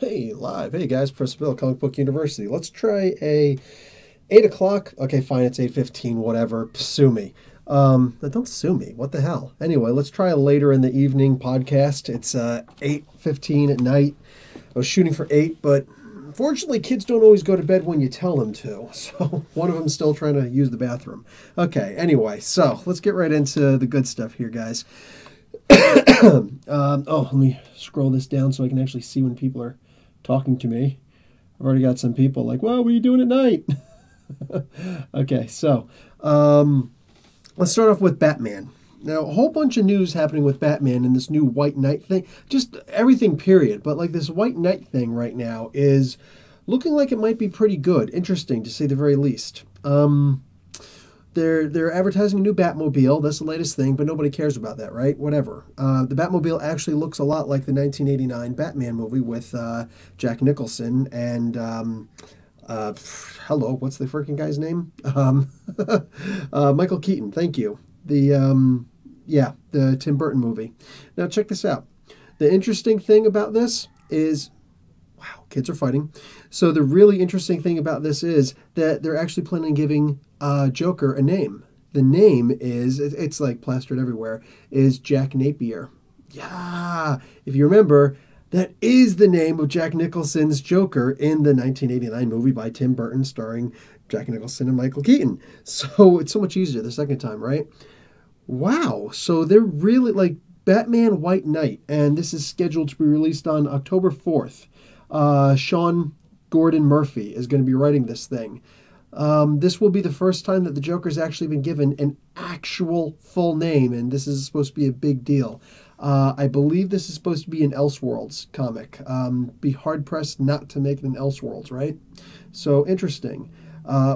Hey, live. Hey, guys, Professor Bill, Comic Book University. Let's try a 8 o'clock. Okay, fine, it's 8:15, whatever. Sue me. Don't sue me. What the hell? Anyway, let's try a later in the evening podcast. It's 8:15 at night. I was shooting for 8, but fortunately, kids don't always go to bed when you tell them to. So one of them's still trying to use the bathroom. Okay, anyway, so let's get right into the good stuff here, guys. Let me scroll this down so I can actually see when people are talking to me. I've already got some people like, well, what are you doing at night? Okay, so let's start off with Batman. Now, a whole bunch of news happening with Batman and this new White Knight thing. Just everything, period. But like this White Knight thing right now is looking like it might be pretty good. Interesting, to say the very least. They're advertising a new Batmobile. That's the latest thing, but nobody cares about that, right? Whatever. The Batmobile actually looks a lot like the 1989 Batman movie with Jack Nicholson and hello, what's the freaking guy's name? Michael Keaton. Thank you. The Tim Burton movie. Now check this out. The interesting thing about this is, wow, kids are fighting. So the really interesting thing about this is that they're actually planning on giving Joker a name. The name is, it's like plastered everywhere, is Jack Napier. Yeah, if you remember, that is the name of Jack Nicholson's Joker in the 1989 movie by Tim Burton starring Jack Nicholson and Michael Keaton. So it's so much easier the second time, right? Wow, so they're really like Batman White Knight, and this is scheduled to be released on October 4th. Sean Gordon Murphy is going to be writing this thing. This will be the first time that the Joker's actually been given an actual full name, and this is supposed to be a big deal. I believe this is supposed to be an Elseworlds comic. Be hard-pressed not to make it an Elseworlds, right? So, interesting.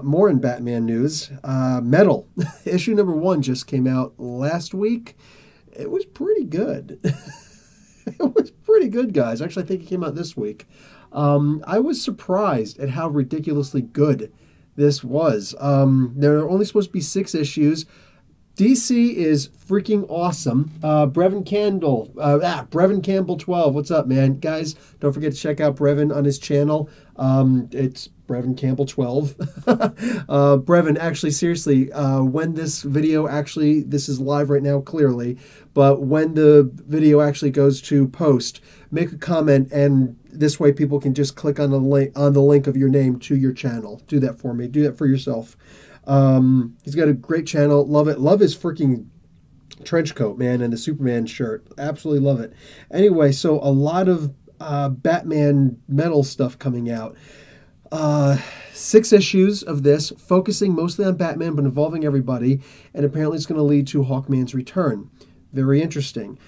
More in Batman news. Metal. Issue number 1 just came out last week. It was pretty good. It was pretty good, guys. Actually, I think it came out this week. I was surprised at how ridiculously good this was. There are only supposed to be 6 issues. DC is freaking awesome. Brevin Campbell 12. What's up, man? Guys, don't forget to check out Brevin on his channel. It's Brevin Campbell 12. Brevin, actually, seriously, when this video actually, this is live right now, clearly, but when the video actually goes to post, make a comment, and this way people can just click on the link of your name to your channel. Do that for me. Do that for yourself. He's got a great channel. Love it. Love his freaking trench coat, man, and the Superman shirt. Absolutely love it. Anyway, so a lot of Batman metal stuff coming out. 6 issues of this, focusing mostly on Batman, but involving everybody, and apparently it's going to lead to Hawkman's return. Very interesting.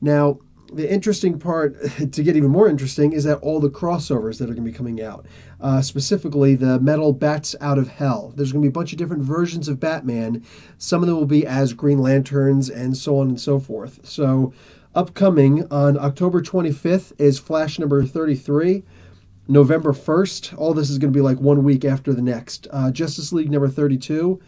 Now, the interesting part, to get even more interesting, is that all the crossovers that are going to be coming out, specifically the metal Bats Out of Hell. There's going to be a bunch of different versions of Batman. Some of them will be as Green Lanterns and so on and so forth. So upcoming on October 25th is Flash number 33. November 1st, all this is going to be like 1 week after the next. Justice League number 32.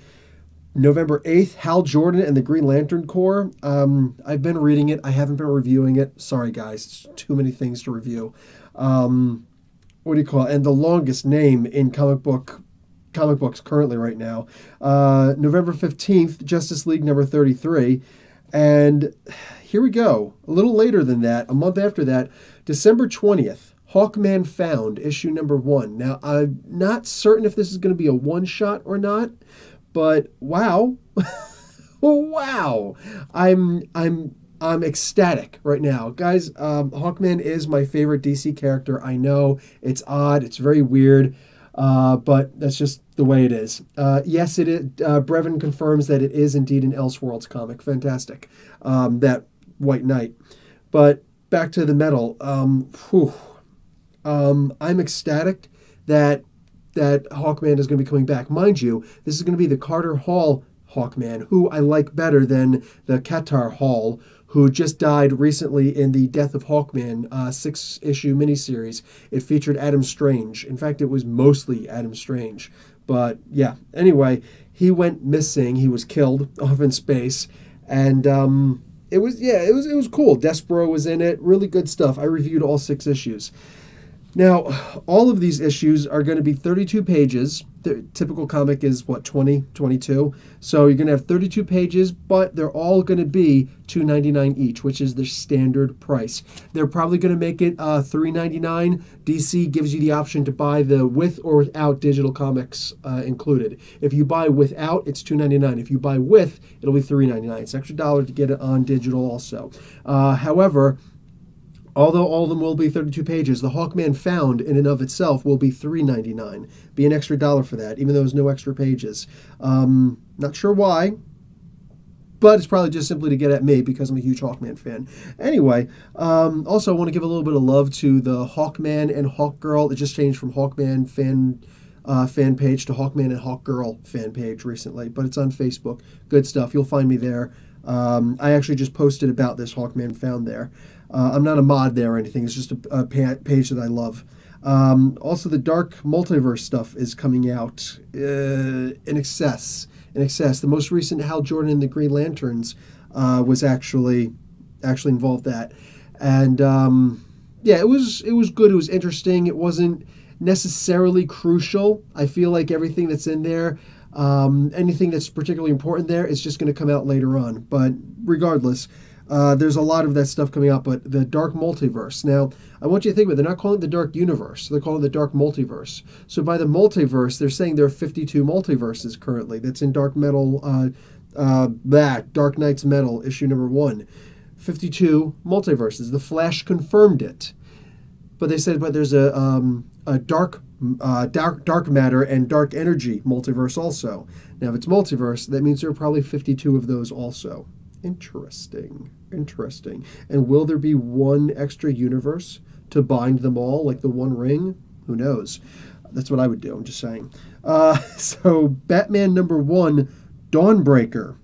November 8th, Hal Jordan and the Green Lantern Corps. I've been reading it. I haven't been reviewing it. Sorry, guys. It's too many things to review. What do you call it? And the longest name in comic books currently right now. November 15th, Justice League number 33. And here we go. A little later than that, a month after that, December 20th, Hawkman Found, issue number 1. Now, I'm not certain if this is going to be a one-shot or not, but wow. Wow. I'm ecstatic right now. Guys, Hawkman is my favorite DC character. I know it's odd, it's very weird, but that's just the way it is. Yes, it is. Brevin confirms that it is indeed an Elseworlds comic. Fantastic. That White Knight. But back to the metal. I'm ecstatic that Hawkman is going to be coming back. Mind you, this is going to be the Carter Hall Hawkman, who I like better than the Qatar Hall, who just died recently in the Death of Hawkman 6-issue miniseries. It featured Adam Strange. In fact, it was mostly Adam Strange. But yeah, anyway, he went missing. He was killed off in space. And it was cool. Despero was in it. Really good stuff. I reviewed all 6 issues. Now, all of these issues are going to be 32 pages. The typical comic is what, 20, 22. So you're going to have 32 pages, but they're all going to be $2.99 each, which is the standard price. They're probably going to make it $3.99. DC gives you the option to buy the with or without digital comics included. If you buy without, it's $2.99. If you buy with, it'll be $3.99. It's an extra dollar to get it on digital also. However, although all of them will be 32 pages, the Hawkman Found in and of itself will be $3.99. Be an extra dollar for that, even though there's no extra pages. Not sure why, but it's probably just simply to get at me because I'm a huge Hawkman fan. Anyway, also I want to give a little bit of love to the Hawkman and Hawkgirl. It just changed from Hawkman fan page to Hawkman and Hawkgirl fan page recently, but it's on Facebook. Good stuff. You'll find me there. I actually just posted about this Hawkman Found there. I'm not a mod there or anything. It's just a page that I love. Also, the Dark Multiverse stuff is coming out in excess. The most recent Hal Jordan and the Green Lanterns was actually involved that, and yeah, it was good. It was interesting. It wasn't necessarily crucial. I feel like everything that's in there, anything that's particularly important there, is just going to come out later on. But regardless. There's a lot of that stuff coming out, but the Dark Multiverse. Now, I want you to think about it. They're not calling it the Dark Universe. They're calling it the Dark Multiverse. So by the multiverse, they're saying there are 52 multiverses currently. That's in Dark Metal, Dark Knight's Metal, issue number 1. 52 multiverses. The Flash confirmed it. But they said, but there's a dark matter and dark energy multiverse also. Now, if it's multiverse, that means there are probably 52 of those also. Interesting. And will there be one extra universe to bind them all, like the One Ring? Who knows? That's what I would do. I'm just saying. So Batman #1, Dawnbreaker.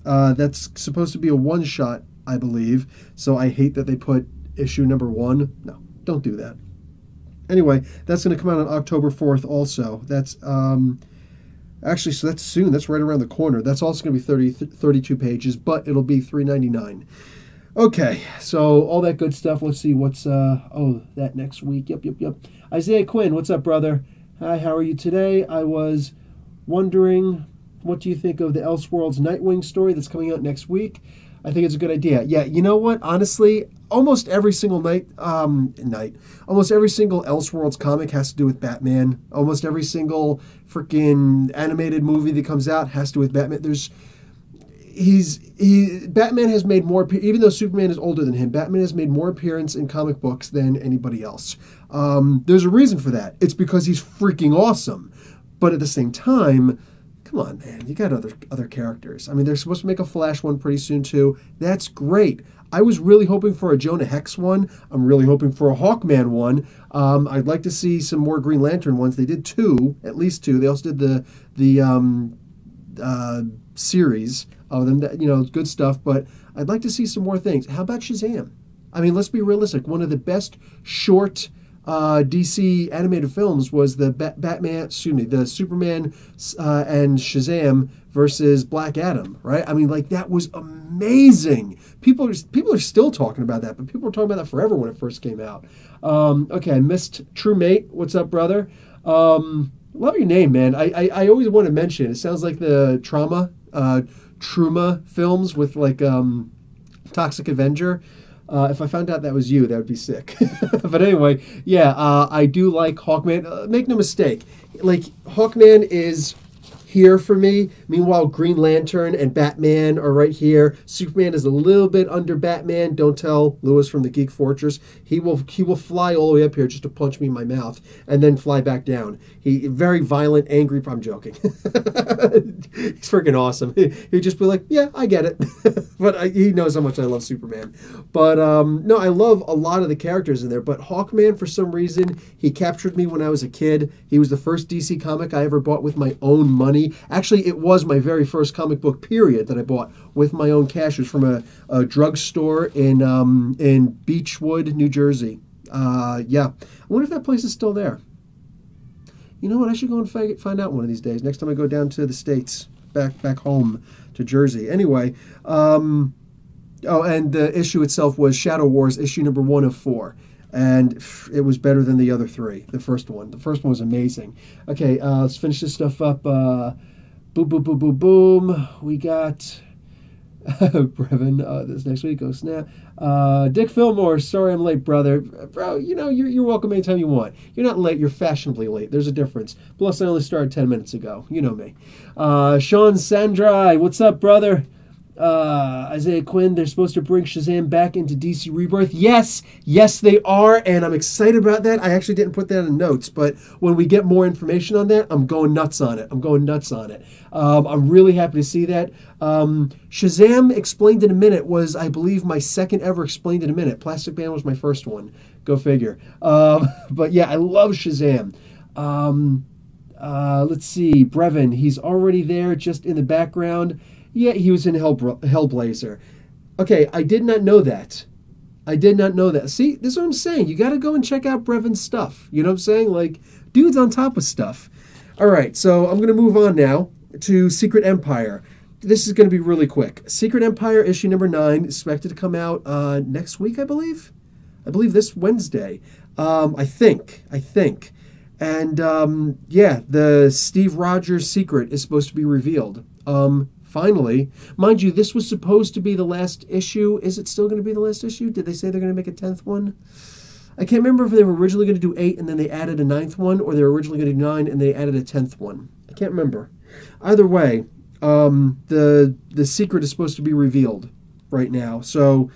That's supposed to be a one-shot, I believe. So I hate that they put issue #1. No, don't do that. Anyway, that's going to come out on October 4th also. That's... Actually, so that's soon. That's right around the corner. That's also going to be 32 pages, but it'll be $3.99. Okay, so all that good stuff. Let's see what's, that next week. Yep. Isaiah Quinn, what's up, brother? Hi, how are you today? I was wondering, what do you think of the Elseworlds Nightwing story that's coming out next week? I think it's a good idea. Yeah, you know what? Honestly, almost every single almost every single Elseworlds comic has to do with Batman. Almost every single freaking animated movie that comes out has to do with Batman. Batman has made more, even though Superman is older than him, Batman has made more appearance in comic books than anybody else. There's a reason for that. It's because he's freaking awesome. But at the same time, come on, man, you got other characters. I mean, they're supposed to make a Flash one pretty soon, too. That's great. I was really hoping for a Jonah Hex one. I'm really hoping for a Hawkman one. I'd like to see some more Green Lantern ones. They did 2, at least 2. They also did the series of them. That, good stuff, but I'd like to see some more things. How about Shazam? I mean, let's be realistic. One of the best short DC animated films was the the Superman and Shazam versus Black Adam, right? I mean, like, that was amazing. People are still talking about that, but people were talking about that forever when it first came out. Okay, I missed True Mate. What's up, brother? Love your name, man. I always want to mention, it sounds like the Truma films with, like, Toxic Avenger. If I found out that was you, that would be sick. But anyway, yeah, I do like Hawkman. Make no mistake, like, Hawkman is here for me. Meanwhile, Green Lantern and Batman are right here. Superman is a little bit under Batman. Don't tell Lewis from the Geek Fortress. He will fly all the way up here just to punch me in my mouth and then fly back down. He very violent, angry. I'm joking. He's freaking awesome. He'd just be like, yeah, I get it. But he knows how much I love Superman. But no, I love a lot of the characters in there. But Hawkman, for some reason, he captured me when I was a kid. He was the first DC comic I ever bought with my own money. Actually, it was my very first comic book, period, that I bought with my own cash. It was from a drugstore in Beechwood, New Jersey. Yeah. I wonder if that place is still there. You know what? I should go and find out one of these days. Next time I go down to the States, back home to Jersey. Anyway, and the issue itself was Shadow Wars, issue number 1 of 4. and it was better than the other three. The first one was amazing. Okay, let's finish this stuff up. Boom, boom, boom, boom, boom. We got Brevin, this next week. Oh, snap. Dick Fillmore, sorry I'm late, brother. Bro, you're welcome anytime you want. You're not late, you're fashionably late. There's a difference. Plus, I only started 10 minutes ago. You know me. Sean Sandrai, what's up, brother? Isaiah Quinn, they're supposed to bring Shazam back into DC Rebirth. Yes, they are, and I'm excited about that. I actually didn't put that in notes, but when we get more information on that, I'm going nuts on it. I'm really happy to see that. Shazam Explained in a Minute was, I believe, my second ever Explained in a Minute. Plastic Man was my first one. Go figure. But yeah, I love Shazam. Let's see. Brevin, he's already there, just in the background. Yeah, he was in Hellblazer. Okay, I did not know that. See, this is what I'm saying. You got to go and check out Brevin's stuff. You know what I'm saying? Like, dude's on top of stuff. All right, so I'm going to move on now to Secret Empire. This is going to be really quick. Secret Empire issue number 9 expected to come out next week, I believe. I believe this Wednesday. I think. And yeah, the Steve Rogers secret is supposed to be revealed. Finally, mind you, this was supposed to be the last issue. Is it still going to be the last issue? Did they say they're going to make a 10th one? I can't remember if they were originally going to do 8 and then they added a 9th one, or they were originally going to do 9 and they added a 10th one. I can't remember. Either way, the secret is supposed to be revealed right now. So,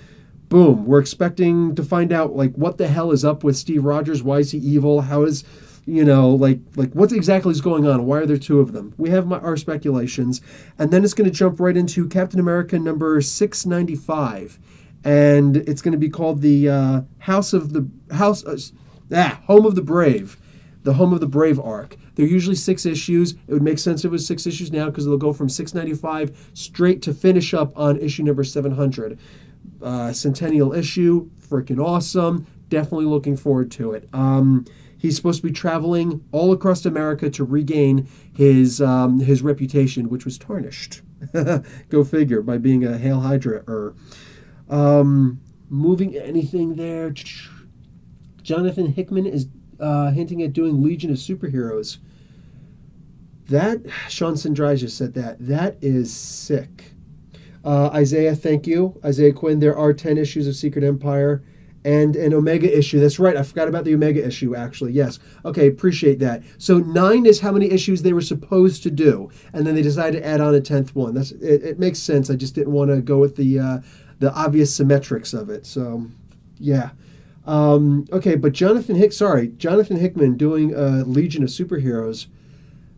boom, we're expecting to find out, like, what the hell is up with Steve Rogers? Why is he evil? How is... like what exactly is going on? Why are there 2 of them? We have our speculations. And then it's going to jump right into Captain America number 695. And it's going to be called the Home of the Brave. The Home of the Brave arc. They're usually 6 issues. It would make sense if it was 6 issues now, because they'll go from 695 straight to finish up on issue number 700. Centennial issue. Freaking awesome. Definitely looking forward to it. He's supposed to be traveling all across America to regain his reputation, which was tarnished. Go figure, by being a Hail Hydra. Moving anything there. Jonathan Hickman is hinting at doing Legion of Superheroes. That, Sean Sindrai just said that. That is sick. Isaiah, thank you. Isaiah Quinn, there are 10 issues of Secret Empire. And an Omega issue. That's right. I forgot about the Omega issue, actually. Yes. Okay, appreciate that. So 9 is how many issues they were supposed to do. And then they decided to add on a 10th one. It makes sense. I just didn't want to go with the obvious symmetrics of it. So, yeah. Okay, but Jonathan Hickman doing Legion of Superheroes.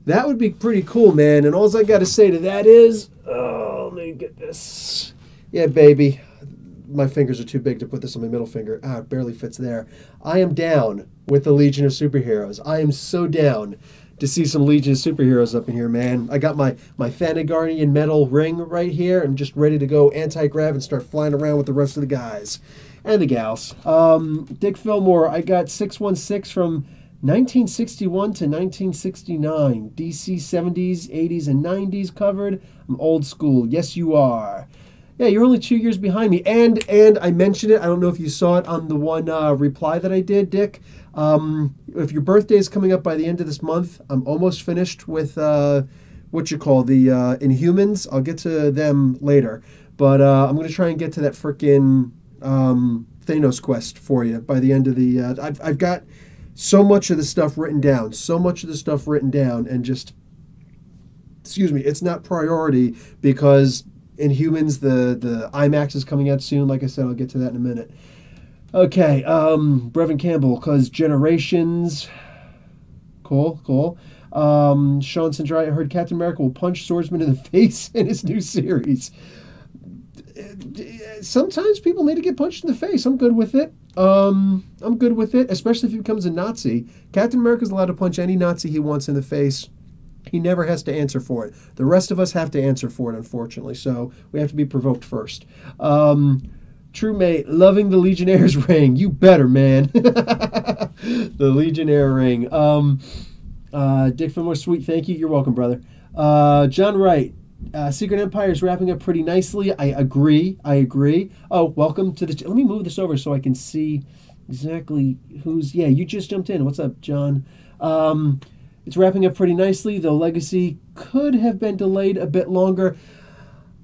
That would be pretty cool, man. And all I got to say to that is... Oh, let me get this. Yeah, baby. My fingers are too big to put this on my middle finger. It barely fits there. I am down with the Legion of Superheroes. I am so down to see some Legion of Superheroes up in here, man. I got my Thanagarnian metal ring right here. I'm just ready to go anti-grav and start flying around with the rest of the guys. And the gals. Dick Fillmore, I got 616 from 1961 to 1969. DC 70s, 80s, and 90s covered. I'm old school. Yes, you are. Yeah, you're only 2 years behind me. And I mentioned it. I don't know if you saw it on the one reply that I did, Dick. If your birthday is coming up by the end of this month, I'm almost finished with the Inhumans. I'll get to them later. But I'm going to try and get to that frickin' Thanos quest for you by the end of the... I've got so much of the stuff written down. And just... Excuse me, it's not priority because... Inhumans, the IMAX is coming out soon. Like I said, I'll get to that in a minute. Okay, Brevin Campbell, because Generations. Cool. Sean Sindrai, I heard Captain America will punch Swordsman in the face in his new series. Sometimes people need to get punched in the face. I'm good with it. Especially if he becomes a Nazi. Captain America's allowed to punch any Nazi he wants in the face. He never has to answer for it. The rest of us have to answer for it, unfortunately. So we have to be provoked first. True mate, loving the Legionnaire's ring. You better, man. The Legionnaire ring. Dick Fillmore, sweet. Thank you. You're welcome, brother. John Wright. Secret Empire is wrapping up pretty nicely. I agree. Oh, welcome to the... Let me move this over so I can see exactly who's. Yeah, you just jumped in. What's up, John? Um, it's wrapping up pretty nicely, though Legacy could have been delayed a bit longer.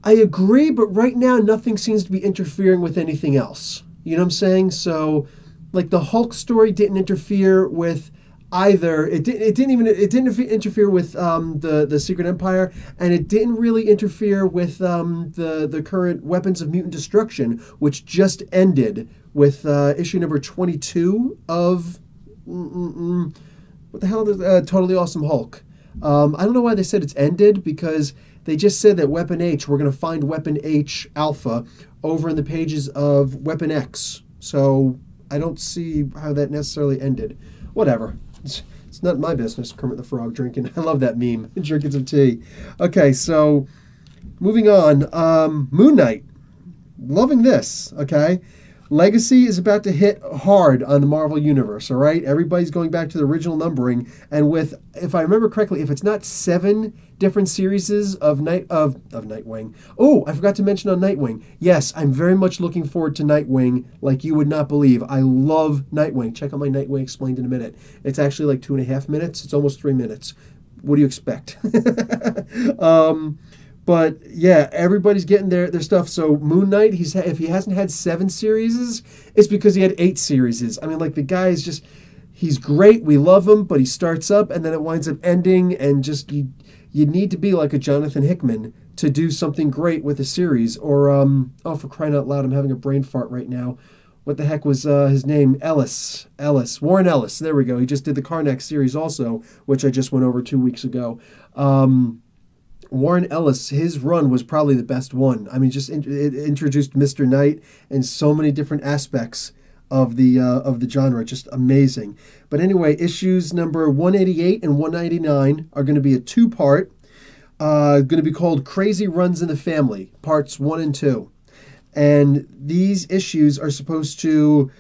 I agree, but right now nothing seems to be interfering with anything else. You know what I'm saying? So, like the Hulk story didn't interfere with either. It didn't interfere with the Secret Empire, and it didn't really interfere with the current Weapons of Mutant Destruction, which just ended with issue number 22 of what the hell is Totally Awesome Hulk. I don't know why they said it's ended because they just said that Weapon H, we're going to find Weapon H Alpha over in the pages of Weapon X. So I don't see how that necessarily ended. Whatever. It's not my business, Kermit the Frog drinking. I love that meme. Drinking some tea. Okay, so moving on. Moon Knight. Loving this, okay? Legacy is about to hit hard on the Marvel Universe, all right? Everybody's going back to the original numbering. And with, if I remember correctly, if it's not 7 different series of Nightwing. Oh, I forgot to mention on Nightwing. Yes, I'm very much looking forward to Nightwing like you would not believe. I love Nightwing. Check out my Nightwing Explained in a minute. It's actually like 2.5 minutes. It's almost 3 minutes. What do you expect? But yeah, everybody's getting their stuff. So Moon Knight, if he hasn't had 7 series, it's because he had 8 series. I mean, like the guy is just, he's great. We love him, but he starts up and then it winds up ending. And just you need to be like a Jonathan Hickman to do something great with a series. Or oh, for crying out loud, I'm having a brain fart right now. What the heck was his name? Warren Ellis. There we go. He just did the Karnak series also, which I just went over 2 weeks ago. Warren Ellis, his run was probably the best one. I mean, it introduced Mr. Knight and so many different aspects of the genre, just amazing. But anyway, issues number 188 and 199 are going to be a 2-part. Going to be called Crazy Runs in the Family, parts 1 and 2. And these issues are supposed to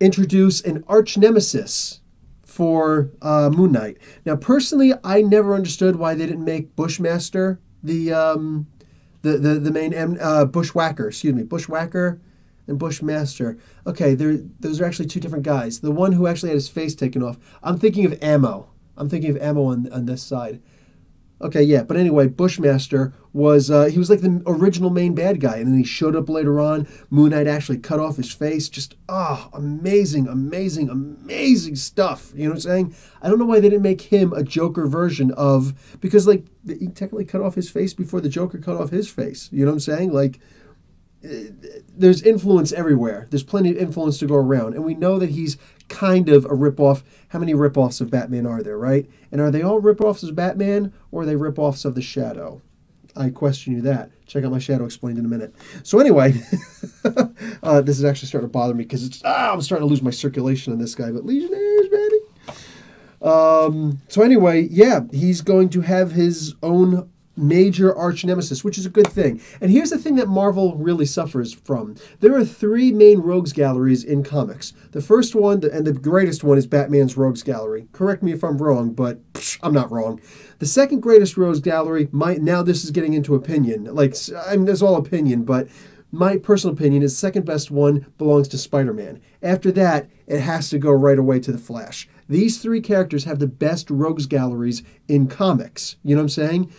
introduce an arch nemesis for Moon Knight. Now, personally, I never understood why they didn't make Bushmaster the main Bushwhacker. Excuse me, Bushwhacker and Bushmaster. Okay, those are actually 2 different guys. The one who actually had his face taken off. I'm thinking of Ammo. I'm thinking of Ammo on this side. Okay, yeah, but anyway, Bushmaster was, he was like the original main bad guy, and then he showed up later on. Moon Knight actually cut off his face. Just, amazing, amazing, amazing stuff. You know what I'm saying? I don't know why they didn't make him a Joker version of, because, like, he technically cut off his face before the Joker cut off his face. You know what I'm saying? Like, there's influence everywhere. There's plenty of influence to go around. And we know that he's kind of a ripoff. How many ripoffs of Batman are there, right? And are they all ripoffs of Batman, or are they ripoffs of the Shadow? I question you that. Check out my Shadow Explained in a minute. So anyway, this is actually starting to bother me because I'm starting to lose my circulation on this guy. But Legionnaires, baby. So anyway, yeah, he's going to have his own major arch nemesis, which is a good thing. And here's the thing that Marvel really suffers from. There are 3 main rogues galleries in comics. The first one, and the greatest one, is Batman's Rogues Gallery. Correct me if I'm wrong, but I'm not wrong. The second greatest rogues gallery, now this is getting into opinion. Like, I mean, there's all opinion, but my personal opinion is the second best one belongs to Spider-Man. After that, it has to go right away to the Flash. These 3 characters have the best rogues galleries in comics. You know what I'm saying?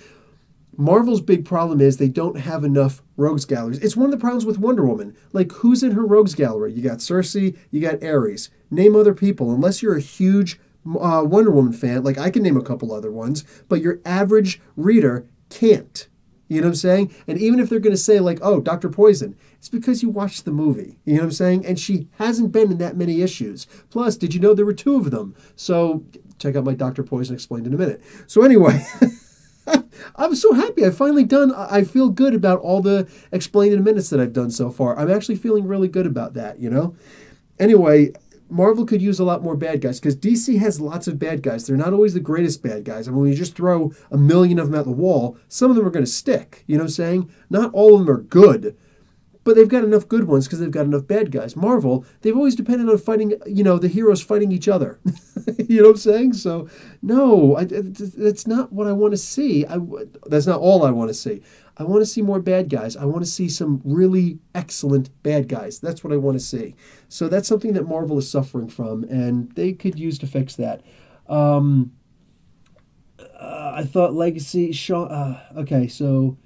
Marvel's big problem is they don't have enough rogues galleries. It's one of the problems with Wonder Woman. Like, who's in her rogues gallery? You got Cersei, you got Ares. Name other people. Unless you're a huge Wonder Woman fan, like I can name a couple other ones, but your average reader can't. You know what I'm saying? And even if they're going to say, like, oh, Dr. Poison, it's because you watched the movie. You know what I'm saying? And she hasn't been in that many issues. Plus, did you know there were 2 of them? So check out my Dr. Poison Explained in a minute. So anyway... I'm so happy. I feel good about all the Explained in minutes that I've done so far. I'm actually feeling really good about that, you know? Anyway, Marvel could use a lot more bad guys because DC has lots of bad guys. They're not always the greatest bad guys. I mean, when you just throw 1 million of them at the wall, some of them are going to stick. You know what I'm saying? Not all of them are good. But they've got enough good ones because they've got enough bad guys. Marvel, they've always depended on fighting, the heroes fighting each other. You know what I'm saying? So, no, that's not what I want to see. That's not all I want to see. I want to see more bad guys. I want to see some really excellent bad guys. That's what I want to see. So that's something that Marvel is suffering from, and they could use to fix that. Um, I thought Legacy Sean. So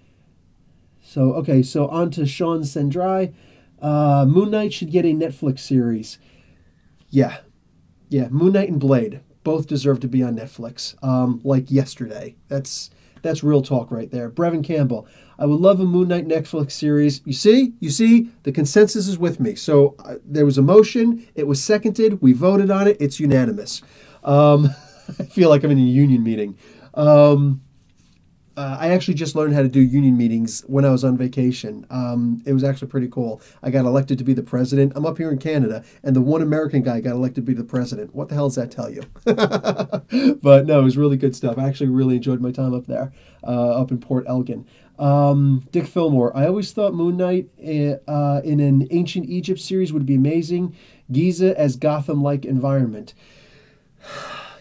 on to Sean Sendrai. Moon Knight should get a Netflix series. Yeah, yeah. Moon Knight and Blade both deserve to be on Netflix. Like yesterday. That's real talk right there. Brevin Campbell. I would love a Moon Knight Netflix series. You see, the consensus is with me. So there was a motion. It was seconded. We voted on it. It's unanimous. I feel like I'm in a union meeting. Um, I actually just learned how to do union meetings when I was on vacation. It was actually pretty cool. I got elected to be the president. I'm up here in Canada, and the one American guy got elected to be the president. What the hell does that tell you? But no, it was really good stuff. I actually really enjoyed my time up there, up in Port Elgin. Dick Fillmore. I always thought Moon Knight in an ancient Egypt series would be amazing. Giza as Gotham-like environment.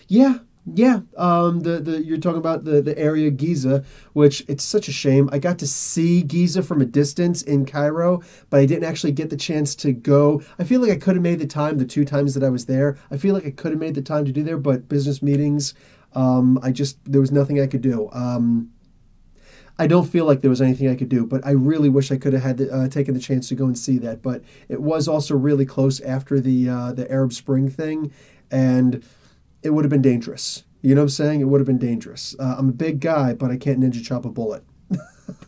Yeah, yeah. The you're talking about the area Giza, which it's such a shame. I got to see Giza from a distance in Cairo, but I didn't actually get the chance to go. I feel like I could have made the time the 2 times that I was there. I feel like I could have made the time to do there, but business meetings. There was nothing I could do. I don't feel like there was anything I could do, but I really wish I could have had taken the chance to go and see that. But it was also really close after the Arab Spring thing, and it would have been dangerous. You know what I'm saying? It would have been dangerous. I'm a big guy, but I can't ninja chop a bullet.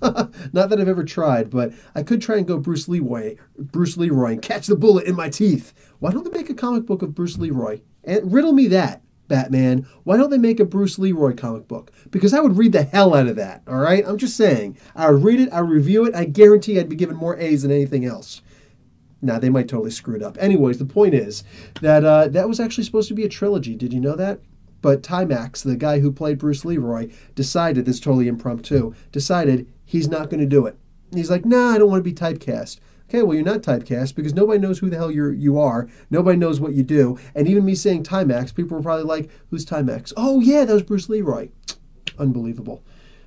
Not that I've ever tried, but I could try and go Bruce Leroy, and catch the bullet in my teeth. Why don't they make a comic book of Bruce Leroy? And riddle me that, Batman. Why don't they make a Bruce Leroy comic book? Because I would read the hell out of that, all right? I'm just saying. I would read it, I would review it, I guarantee I'd be given more A's than anything else. Nah, they might totally screw it up. Anyways, the point is that that was actually supposed to be a trilogy. Did you know that? But Timax, the guy who played Bruce Leroy, decided, this is totally impromptu, decided he's not going to do it. He's like, nah, I don't want to be typecast. Okay, well, you're not typecast because nobody knows who the hell you are. Nobody knows what you do. And even me saying Timax, people were probably like, who's Timax? Oh, yeah, that was Bruce Leroy. Unbelievable.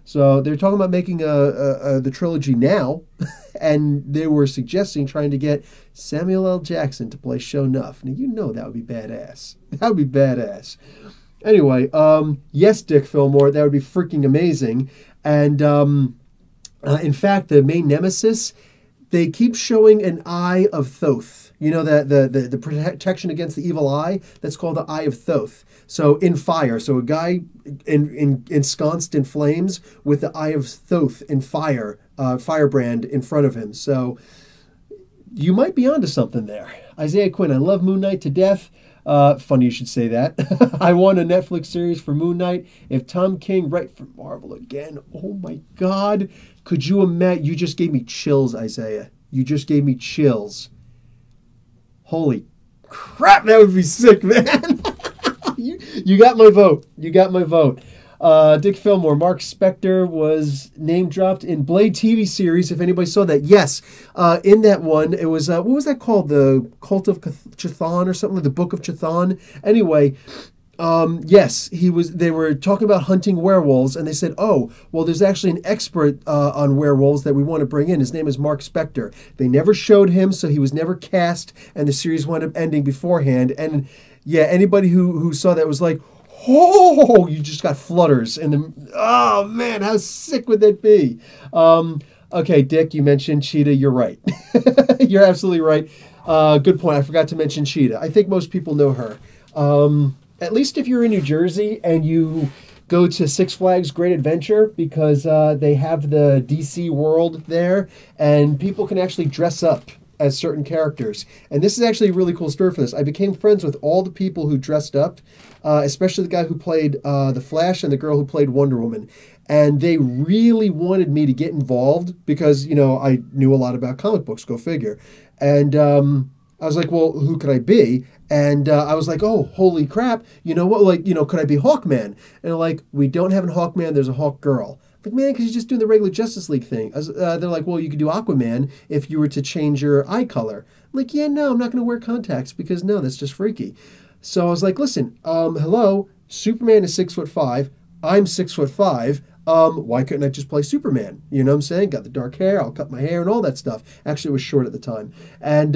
So they're talking about making the trilogy now, and they were suggesting trying to get Samuel L. Jackson to play Sho'nuff. Now, you know that would be badass. That would be badass. Anyway, yes, Dick Fillmore, that would be freaking amazing. And in fact, the main nemesis, they keep showing an Eye of Thoth. You know, the protection against the evil eye? That's called the Eye of Thoth. So in fire. So a guy ensconced in flames with the Eye of Thoth in fire, firebrand in front of him. So you might be onto something there. Isaiah Quinn, I love Moon Knight to death. Funny you should say that. I want a Netflix series for Moon Knight. If Tom King write for Marvel again, oh my God. Could you imagine? You just gave me chills, Isaiah. You just gave me chills. Holy crap, that would be sick, man. You got my vote. You got my vote. Dick Fillmore, Mark Spector was name dropped in Blade TV series. If anybody saw that, yes. In that one, it was what was that called? The Cult of Chthon or something? The Book of Chthon. Anyway, yes, he was. They were talking about hunting werewolves, and they said, "Oh, well, there's actually an expert on werewolves that we want to bring in. His name is Mark Spector." They never showed him, so he was never cast, and the series wound up ending beforehand. And yeah, anybody who saw that was like, oh, you just got flutters. Oh, man, how sick would that be? Okay, Dick, you mentioned Cheetah. You're right. You're absolutely right. Good point. I forgot to mention Cheetah. I think most people know her. At least if you're in New Jersey and you go to Six Flags Great Adventure, because they have the DC world there, and people can actually dress up as certain characters. And this is actually a really cool story for this. I became friends with all the people who dressed up, especially the guy who played The Flash and the girl who played Wonder Woman. And they really wanted me to get involved because, you know, I knew a lot about comic books, go figure. And I was like, well, who could I be? And I was like, oh, holy crap. You know what? Like, you know, could I be Hawkman? And they're like, we don't have a Hawkman. There's a Hawk Girl. Like, man, because you're just doing the regular Justice League thing. They're like, well, you could do Aquaman if you were to change your eye color. I'm like, yeah, no, I'm not going to wear contacts because, no, that's just freaky. So I was like, listen, hello, Superman is 6'5". I'm 6'5". Why couldn't I just play Superman? You know what I'm saying? Got the dark hair, I'll cut my hair and all that stuff. Actually, it was short at the time. And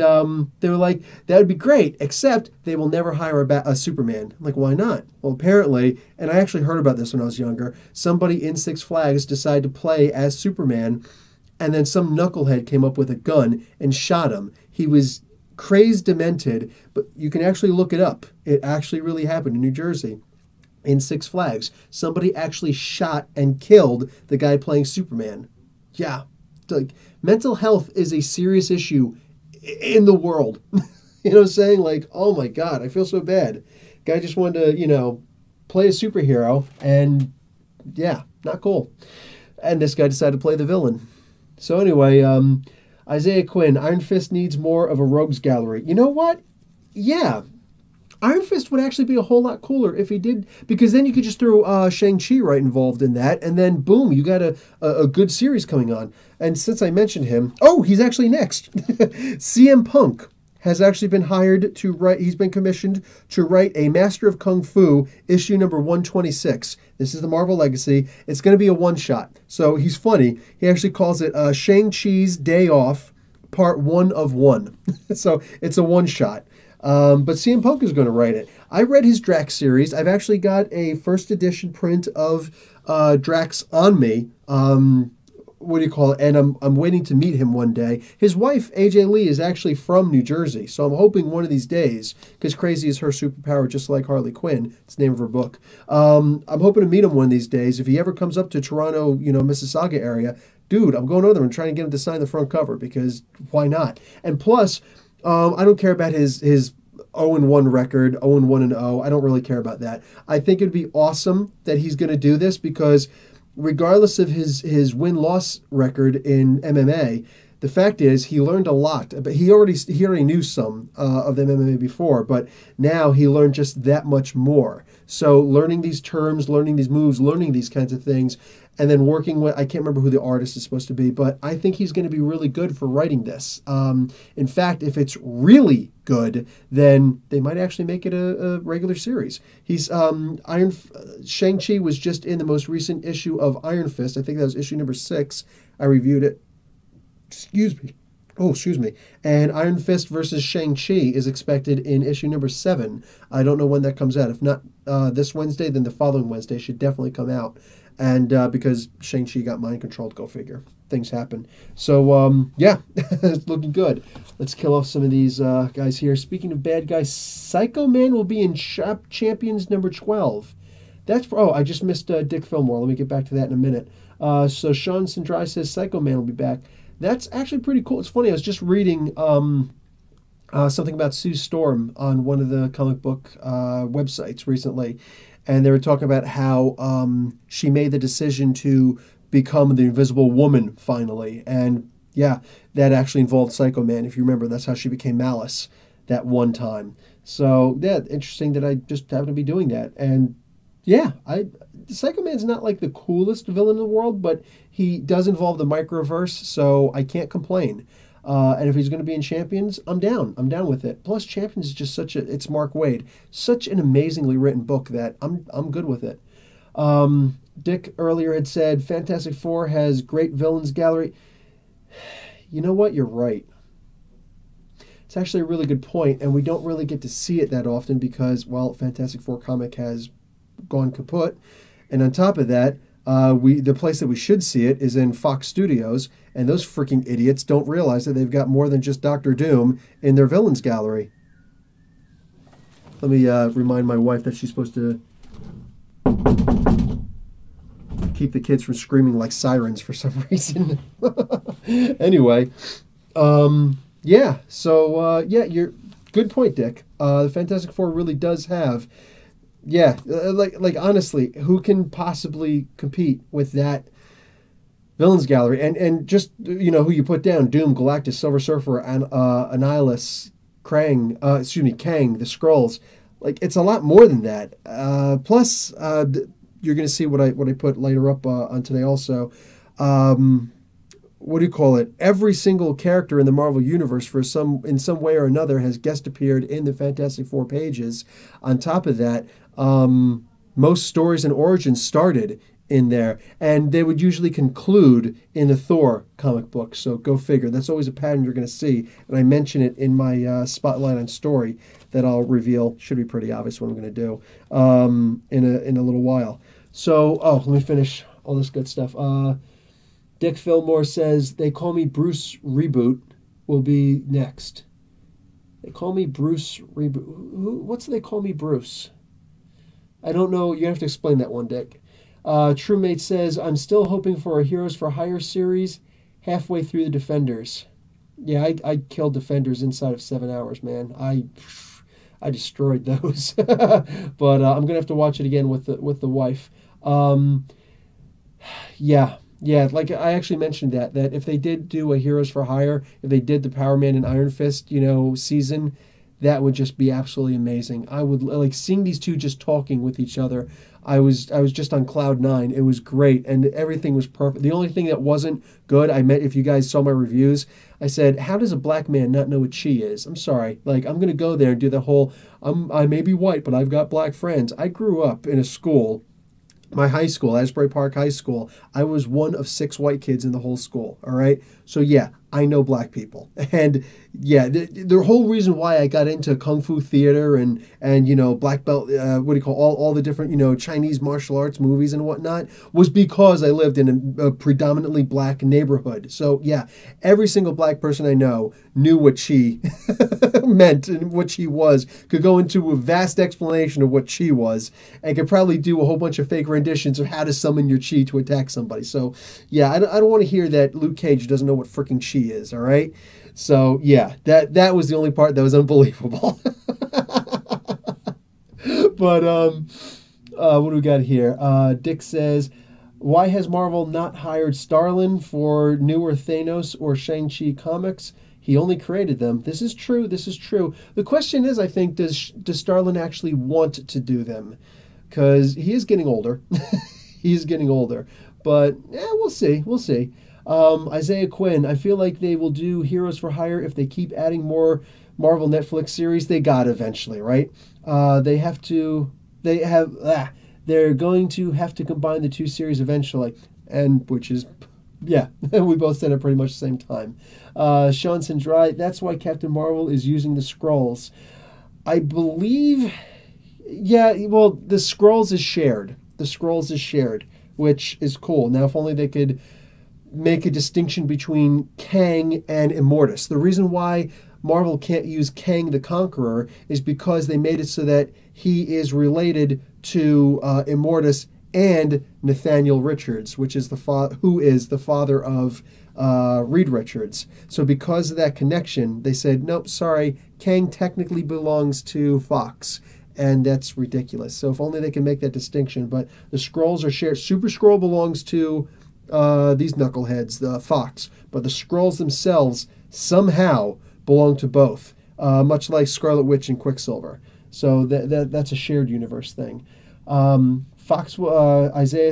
they were like, that would be great, except they will never hire a Superman. I'm like, why not? Well, apparently, and I actually heard about this when I was younger, somebody in Six Flags decided to play as Superman, and then some knucklehead came up with a gun and shot him. He was crazed, demented, but you can actually look it up. It actually really happened in New Jersey. In Six Flags, somebody actually shot and killed the guy playing Superman. Yeah, like mental health is a serious issue in the world. You know what I'm saying? Like, oh my God, I feel so bad. Guy just wanted to, play a superhero, and yeah, not cool. And this guy decided to play the villain. So anyway, Isaiah Quinn, Iron Fist needs more of a rogues gallery. You know what? Yeah, Iron Fist would actually be a whole lot cooler if he did, because then you could just throw Shang-Chi right involved in that, and then boom, you got a good series coming on. And since I mentioned him, oh, he's actually next. CM Punk has actually been hired to write, he's been commissioned to write a Master of Kung Fu issue number 126. This is the Marvel Legacy. It's going to be a one-shot. So he's funny. He actually calls it Shang-Chi's Day Off, Part 1 of 1. So it's a one-shot. But CM Punk is going to write it. I read his Drax series. I've actually got a first edition print of Drax on me. What do you call it? And I'm waiting to meet him one day. His wife, AJ Lee, is actually from New Jersey. So I'm hoping one of these days, because crazy is her superpower, just like Harley Quinn. It's the name of her book. I'm hoping to meet him one of these days. If he ever comes up to Toronto, Mississauga area, dude, I'm going over there and trying to get him to sign the front cover, because why not? And plus, I don't care about his 0-1 record, 0-1-0. I don't really care about that. I think it'd be awesome that he's going to do this, because regardless of his win-loss record in MMA, the fact is he learned a lot. But he already knew some of the MMA before, but now he learned just that much more. So learning these terms, learning these moves, learning these kinds of things, and then working with, I can't remember who the artist is supposed to be, but I think he's going to be really good for writing this. In fact, if it's really good, then they might actually make it a regular series. Shang-Chi was just in the most recent issue of Iron Fist. I think that was issue number 6. I reviewed it. Excuse me. Oh, excuse me. And Iron Fist versus Shang-Chi is expected in issue number 7. I don't know when that comes out. If not this Wednesday, then the following Wednesday should definitely come out. And because Shang-Chi got mind controlled, go figure. Things happen. So, yeah, it's looking good. Let's kill off some of these guys here. Speaking of bad guys, Psycho Man will be in Champions number 12. I just missed Dick Fillmore. Let me get back to that in a minute. So Sean Sindri says Psycho Man will be back. That's actually pretty cool. It's funny. I was just reading something about Sue Storm on one of the comic book websites recently. And they were talking about how she made the decision to become the Invisible Woman finally. And yeah, that actually involved Psycho Man. If you remember, that's how she became Malice that one time. So yeah, interesting that I just happen to be doing that. And yeah, Psycho Man's not like the coolest villain in the world, but he does involve the microverse, so I can't complain. And if he's going to be in Champions, I'm down. I'm down with it. Plus, Champions is just it's Mark Waid. Such an amazingly written book that I'm good with it. Dick earlier had said Fantastic Four has great villains gallery. You know what? You're right. It's actually a really good point, and we don't really get to see it that often because, well, Fantastic Four comic has gone kaput. And on top of that, the place that we should see it is in Fox Studios, and those freaking idiots don't realize that they've got more than just Doctor Doom in their villains gallery. Let me remind my wife that she's supposed to keep the kids from screaming like sirens for some reason. Anyway, yeah. So yeah, you're good point, Dick. The Fantastic Four really does have. Yeah, like honestly, who can possibly compete with that villains gallery? And just who you put down: Doom, Galactus, Silver Surfer, and Annihilus, Kang, the Skrulls. Like it's a lot more than that. Plus, you're going to see what I put later up on today also. What do you call it? Every single character in the Marvel Universe in some way or another has guest appeared in the Fantastic Four pages. On top of that, most stories and origins started in there, and they would usually conclude in the Thor comic book. So go figure. That's always a pattern you're going to see, and I mention it in my spotlight on story that I'll reveal. Should be pretty obvious what I'm going to do in a little while. So let me finish all this good stuff. Dick Fillmore says they call me Bruce Reboot will be next. They call me Bruce Reboot. What's they call me Bruce? I don't know. You have to explain that one, Dick. Truemate says, I'm still hoping for a Heroes for Hire series halfway through the Defenders. Yeah, I killed Defenders inside of 7 hours, man. I destroyed those. But I'm going to have to watch it again with the wife. Yeah. Yeah, like I actually mentioned that if they did do a Heroes for Hire, if they did the Power Man and Iron Fist, season, that would just be absolutely amazing. I would like seeing these two just talking with each other. I was just on cloud nine. It was great, and everything was perfect. The only thing that wasn't good, I meant if you guys saw my reviews, I said, "How does a black man not know what chi is?" I'm sorry. Like I'm gonna go there and do the whole. I may be white, but I've got black friends. I grew up in a school. My high school, Asbury Park High School, I was one of 6 white kids in the whole school. All right. So, yeah, I know black people. And yeah, the whole reason why I got into Kung Fu theater and black belt, what do you call all the different, Chinese martial arts movies and whatnot was because I lived in a predominantly black neighborhood. So, yeah, every single black person I know knew what chi meant and what chi was, could go into a vast explanation of what chi was, and could probably do a whole bunch of fake renditions of how to summon your chi to attack somebody. So, yeah, I don't want to hear that Luke Cage doesn't know what freaking chi is, all right? So, yeah, that was the only part that was unbelievable. But, what do we got here? Dick says, why has Marvel not hired Starlin for newer Thanos or Shang-Chi comics? He only created them. This is true. This is true. The question is, I think, does Starlin actually want to do them? Because he is getting older. He's getting older. But, we'll see. We'll see. Isaiah Quinn, I feel like they will do Heroes for Hire if they keep adding more Marvel Netflix series. They got eventually, right? They're going to have to combine the two series eventually. And which is, yeah, we both said it pretty much the same time. Sean Sindrai, that's why Captain Marvel is using the Skrulls. I believe, yeah, well, the Skrulls is shared. The Skrulls is shared, which is cool. Now, if only they could make a distinction between Kang and Immortus. The reason why Marvel can't use Kang the Conqueror is because they made it so that he is related to Immortus and Nathaniel Richards, which is who is the father of Reed Richards. So because of that connection, they said, nope, sorry, Kang technically belongs to Fox. And that's ridiculous. So if only they can make that distinction. But the Skrulls are shared. Super Skrull belongs to these knuckleheads, the Fox. But the Skrulls themselves somehow belong to both, much like Scarlet Witch and Quicksilver. So that's a shared universe thing. Isaiah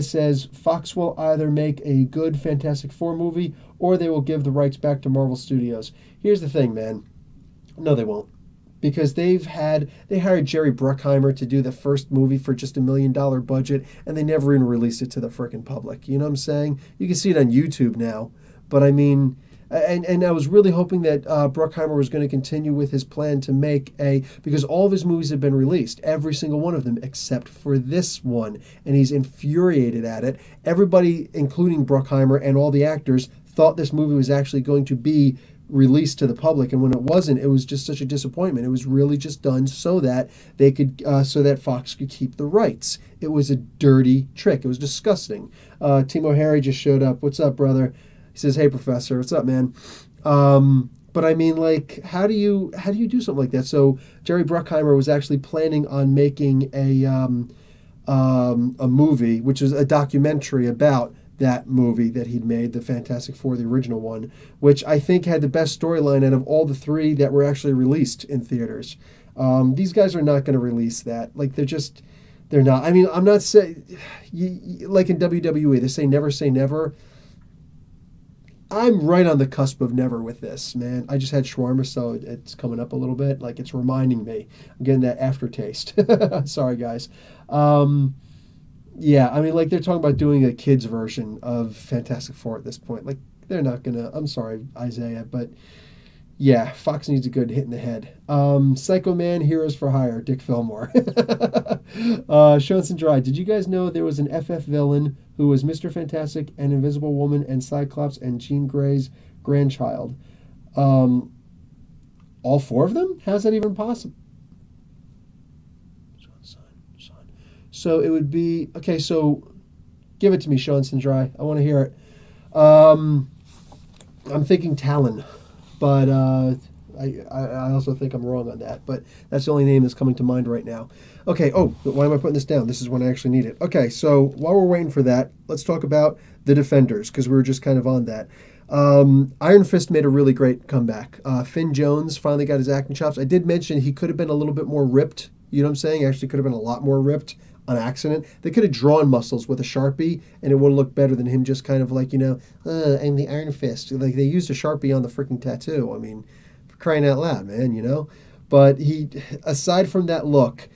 says, Fox will either make a good Fantastic Four movie or they will give the rights back to Marvel Studios. Here's the thing, man. No, they won't. Because they hired Jerry Bruckheimer to do the first movie for just $1 million budget, and they never even released it to the frickin' public. You know what I'm saying? You can see it on YouTube now. But I mean, and I was really hoping that Bruckheimer was going to continue with his plan to make because all of his movies have been released, every single one of them, except for this one. And he's infuriated at it. Everybody, including Bruckheimer and all the actors, thought this movie was actually going to be released to the public, and when it wasn't, it was just such a disappointment. It was really just done so that they could, so that Fox could keep the rights. It was a dirty trick. It was disgusting. Timo Harry just showed up. What's up, brother? He says, "Hey, Professor. What's up, man?" But I mean, like, how do you do something like that? So Jerry Bruckheimer was actually planning on making a movie, which is a documentary about that movie that he'd made, the Fantastic Four, the original one, which I think had the best storyline out of all the 3 that were actually released in theaters. These guys are not going to release that. Like, they're not. I mean, I'm not saying, like in WWE, they say never. I'm right on the cusp of never with this, man. I just had shawarma, so it's coming up a little bit. Like, it's reminding me. I'm getting that aftertaste. Sorry, guys. Yeah, I mean, like they're talking about doing a kids version of Fantastic Four at this point. Like they're not gonna. I'm sorry, Isaiah, but yeah, Fox needs a good hit in the head. Psycho Man, Heroes for Hire, Dick Fillmore. Shonson Dry. Did you guys know there was an FF villain who was Mr. Fantastic and Invisible Woman and Cyclops and Jean Grey's grandchild? Um, all four of them? How's that even possible? Son, son. So it would be okay. So give it to me, Shonson Dry. I want to hear it. I'm thinking Talon, but I also think I'm wrong on that. But that's the only name that's coming to mind right now. Okay. Oh, why am I putting this down? This is when I actually need it. Okay. So while we're waiting for that, let's talk about the Defenders because we were just kind of on that. Iron Fist made a really great comeback. Finn Jones finally got his acting chops. I did mention he could have been a little bit more ripped. You know what I'm saying? Actually, could have been a lot more ripped on accident. They could have drawn muscles with a Sharpie, and it would have looked better than him just kind of like, I'm the Iron Fist. Like, they used a Sharpie on the freaking tattoo. I mean, for crying out loud, man. But he, aside from that look,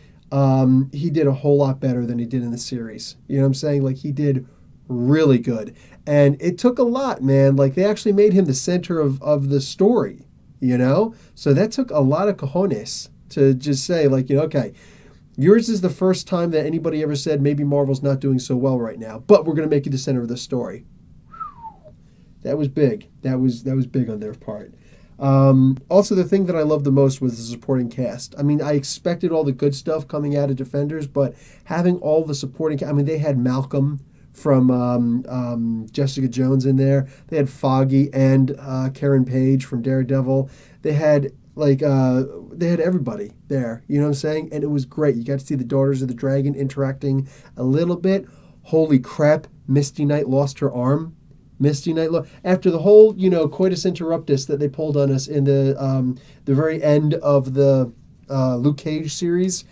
he did a whole lot better than he did in the series. You know what I'm saying? Like, he did really good. And it took a lot, man. Like, they actually made him the center of the story. So that took a lot of cojones to just say, like, okay, yours is the first time that anybody ever said maybe Marvel's not doing so well right now, but we're going to make you the center of the story. That was big. That was big on their part. Also, the thing that I loved the most was the supporting cast. I mean, I expected all the good stuff coming out of Defenders, but having all the supporting, I mean, they had Malcolm from Jessica Jones in there. They had Foggy and Karen Page from Daredevil. They had they had everybody there. You know what I'm saying? And it was great. You got to see the Daughters of the Dragon interacting a little bit. Holy crap! Misty Knight lost her arm. Misty Knight after the whole coitus interruptus that they pulled on us in the very end of the Luke Cage series,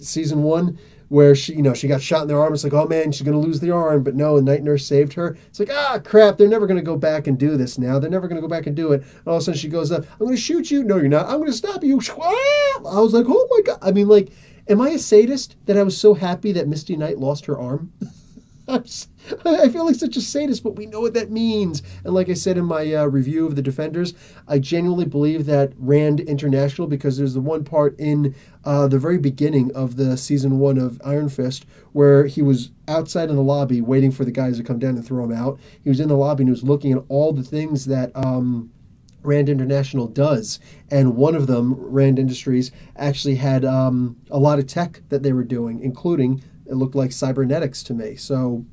season 1, where she got shot in the arm. It's like, oh man, she's gonna lose the arm, but no, the night nurse saved her. It's like, crap, they're never gonna go back and do this now. They're never gonna go back and do it. And all of a sudden she goes up, I'm gonna shoot you. No, you're not. I'm gonna stop you. I was like, oh my god. I mean, like, am I a sadist that I was so happy that Misty Knight lost her arm? I feel like such a sadist, but we know what that means. And like I said in my review of the Defenders, I genuinely believe that Rand International, because there's the one part in the very beginning of the season 1 of Iron Fist where he was outside in the lobby waiting for the guys to come down and throw him out. He was in the lobby and he was looking at all the things that Rand International does. And one of them, Rand Industries, actually had a lot of tech that they were doing, including, it looked like cybernetics to me. So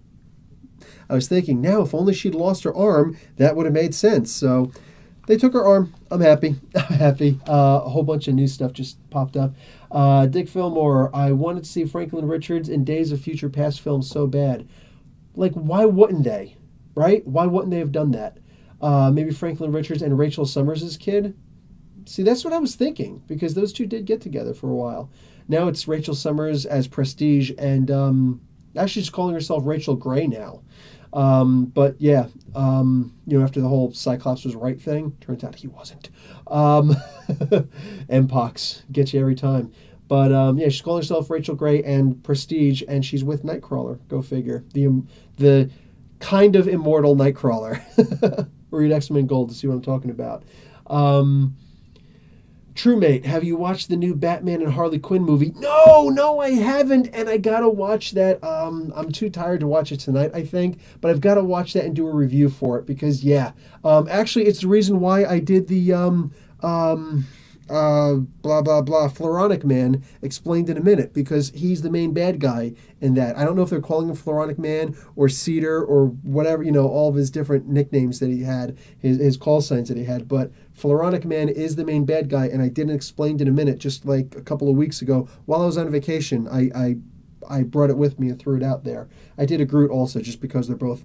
I was thinking, now if only she'd lost her arm, that would have made sense. So they took her arm. I'm happy. I'm happy. A whole bunch of new stuff just popped up. Dick Fillmore, I wanted to see Franklin Richards in Days of Future Past films so bad. Like, why wouldn't they? Right? Why wouldn't they have done that? Maybe Franklin Richards and Rachel Summers' kid? See, that's what I was thinking, because those two did get together for a while. Now it's Rachel Summers as Prestige, and actually she's calling herself Rachel Gray now. But yeah, after the whole Cyclops was right thing, turns out he wasn't. Mpox gets you every time. But yeah, she's calling herself Rachel Gray and Prestige, and she's with Nightcrawler. Go figure. The kind of immortal Nightcrawler. Read X-Men Gold to see what I'm talking about. True-Mate, have you watched the new Batman and Harley Quinn movie? No, I haven't, and I gotta watch that. I'm too tired to watch it tonight, I think, but I've got to watch that and do a review for it because, yeah. Actually, it's the reason why I did the blah blah blah Floronic Man explained in a minute, because he's the main bad guy in that. I don't know if they're calling him Floronic Man or Cedar or whatever, all of his different nicknames that he had, his call signs that he had, but Floronic Man is the main bad guy, and I didn't explain in a minute just like a couple of weeks ago while I was on vacation. I brought it with me and threw it out there. I did a Groot also just because they're both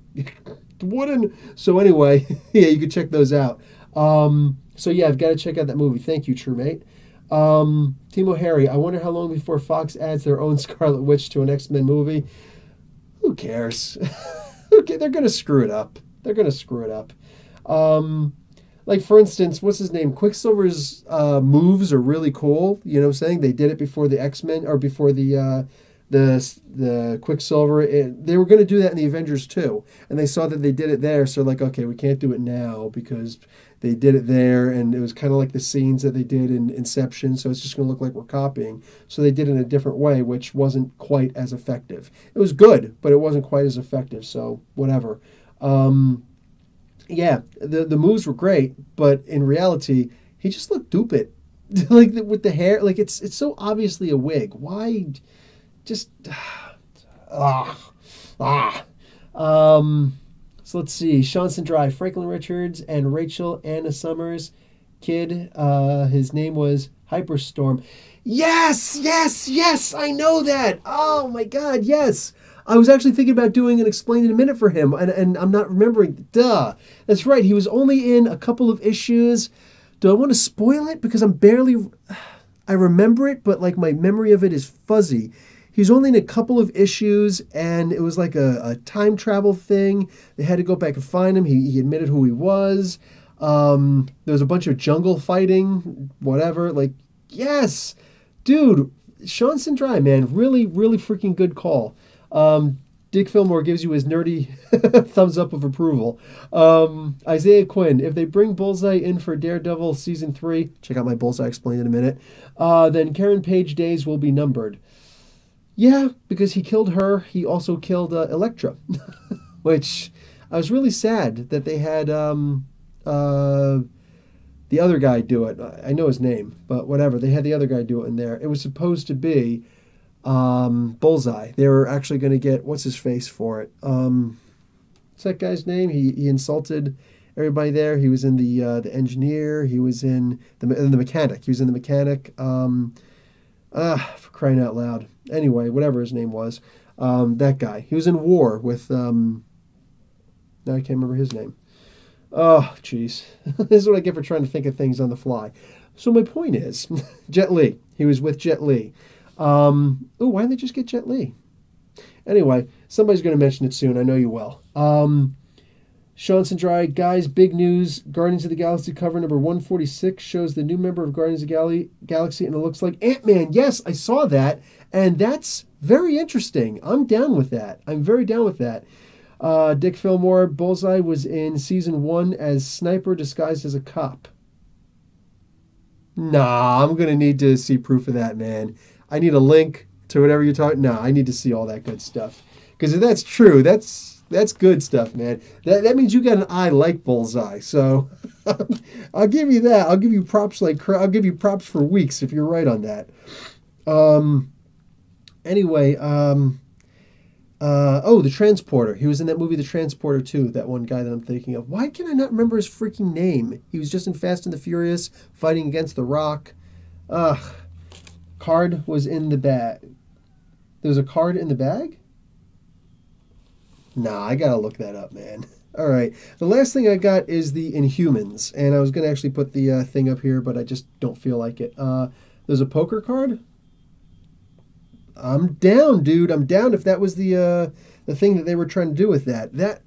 wooden. So anyway, yeah, you can check those out. So yeah, I've got to check out that movie. Thank you, True Mate. Timo Harry, I wonder how long before Fox adds their own Scarlet Witch to an X-Men movie. Who cares? They're going to screw it up. They're going to screw it up. Like, for instance, what's his name? Quicksilver's moves are really cool. You know what I'm saying? They did it before the X-Men, or before the the Quicksilver. They were going to do that in the Avengers too, and they saw that they did it there. So like, okay, we can't do it now because they did it there, and it was kind of like the scenes that they did in Inception. So it's just going to look like we're copying. So they did it in a different way, which wasn't quite as effective. It was good, but it wasn't quite as effective. So whatever. Yeah, the moves were great, but in reality, he just looked stupid. Like with the hair, like it's so obviously a wig. Why? Just ah ah. So let's see. Sean Dry, Franklin Richards, and Rachel Anna Summers. Kid. His name was Hyperstorm. Yes, yes, yes. I know that. Oh my God, yes. I was actually thinking about doing an Explained in a Minute for him, and I'm not remembering. Duh. That's right. He was only in a couple of issues. Do I want to spoil it? Because I remember it, but like my memory of it is fuzzy. He was only in a couple of issues, and it was like a time travel thing. They had to go back and find him. He admitted who he was. There was a bunch of jungle fighting, whatever. Like, yes, dude, Sean Dry, man, really, really freaking good call. Dick Fillmore gives you his nerdy thumbs up of approval. Isaiah Quinn, if they bring Bullseye in for Daredevil Season 3, check out my Bullseye Explained in a Minute, then Karen Page days will be numbered. Yeah, because he killed her. He also killed Elektra, which I was really sad that they had the other guy do it. I know his name, but whatever. They had the other guy do it in there. It was supposed to be Bullseye. They were actually going to get what's his face for it. What's that guy's name? He insulted everybody there. He was in the engineer. He was in the mechanic. He was in the mechanic. For crying out loud. Anyway, whatever his name was, that guy. He was in War with. Now I can't remember his name. Oh, jeez. This is what I get for trying to think of things on the fly. So my point is, Jet Li. He was with Jet Li. Why didn't they just get Jet Li? Anyway, somebody's going to mention it soon. I know you will. Sean Dry, guys, big news. Guardians of the Galaxy cover number 146 shows the new member of Guardians of the Galaxy, and it looks like Ant-Man. Yes, I saw that, and that's very interesting. I'm down with that. I'm very down with that. Dick Fillmore, Bullseye was in Season 1 as Sniper disguised as a cop. Nah, I'm going to need to see proof of that, man. I need a link to whatever you're talking. Nah, I need to see all that good stuff. Because if that's true, that's good stuff, man. That means you got an eye like Bullseye. So I'll give you that. I'll give you props I'll give you props for weeks if you're right on that. Anyway, the Transporter. He was in that movie, The Transporter, too. That one guy that I'm thinking of. Why can I not remember his freaking name? He was just in Fast and the Furious, fighting against The Rock. Card was in the bag. There was a card in the bag? Nah, I gotta look that up, man. All right. The last thing I got is the Inhumans, and I was gonna actually put the thing up here, but I just don't feel like it. There's a poker card. I'm down, dude. I'm down if that was the thing that they were trying to do with that. That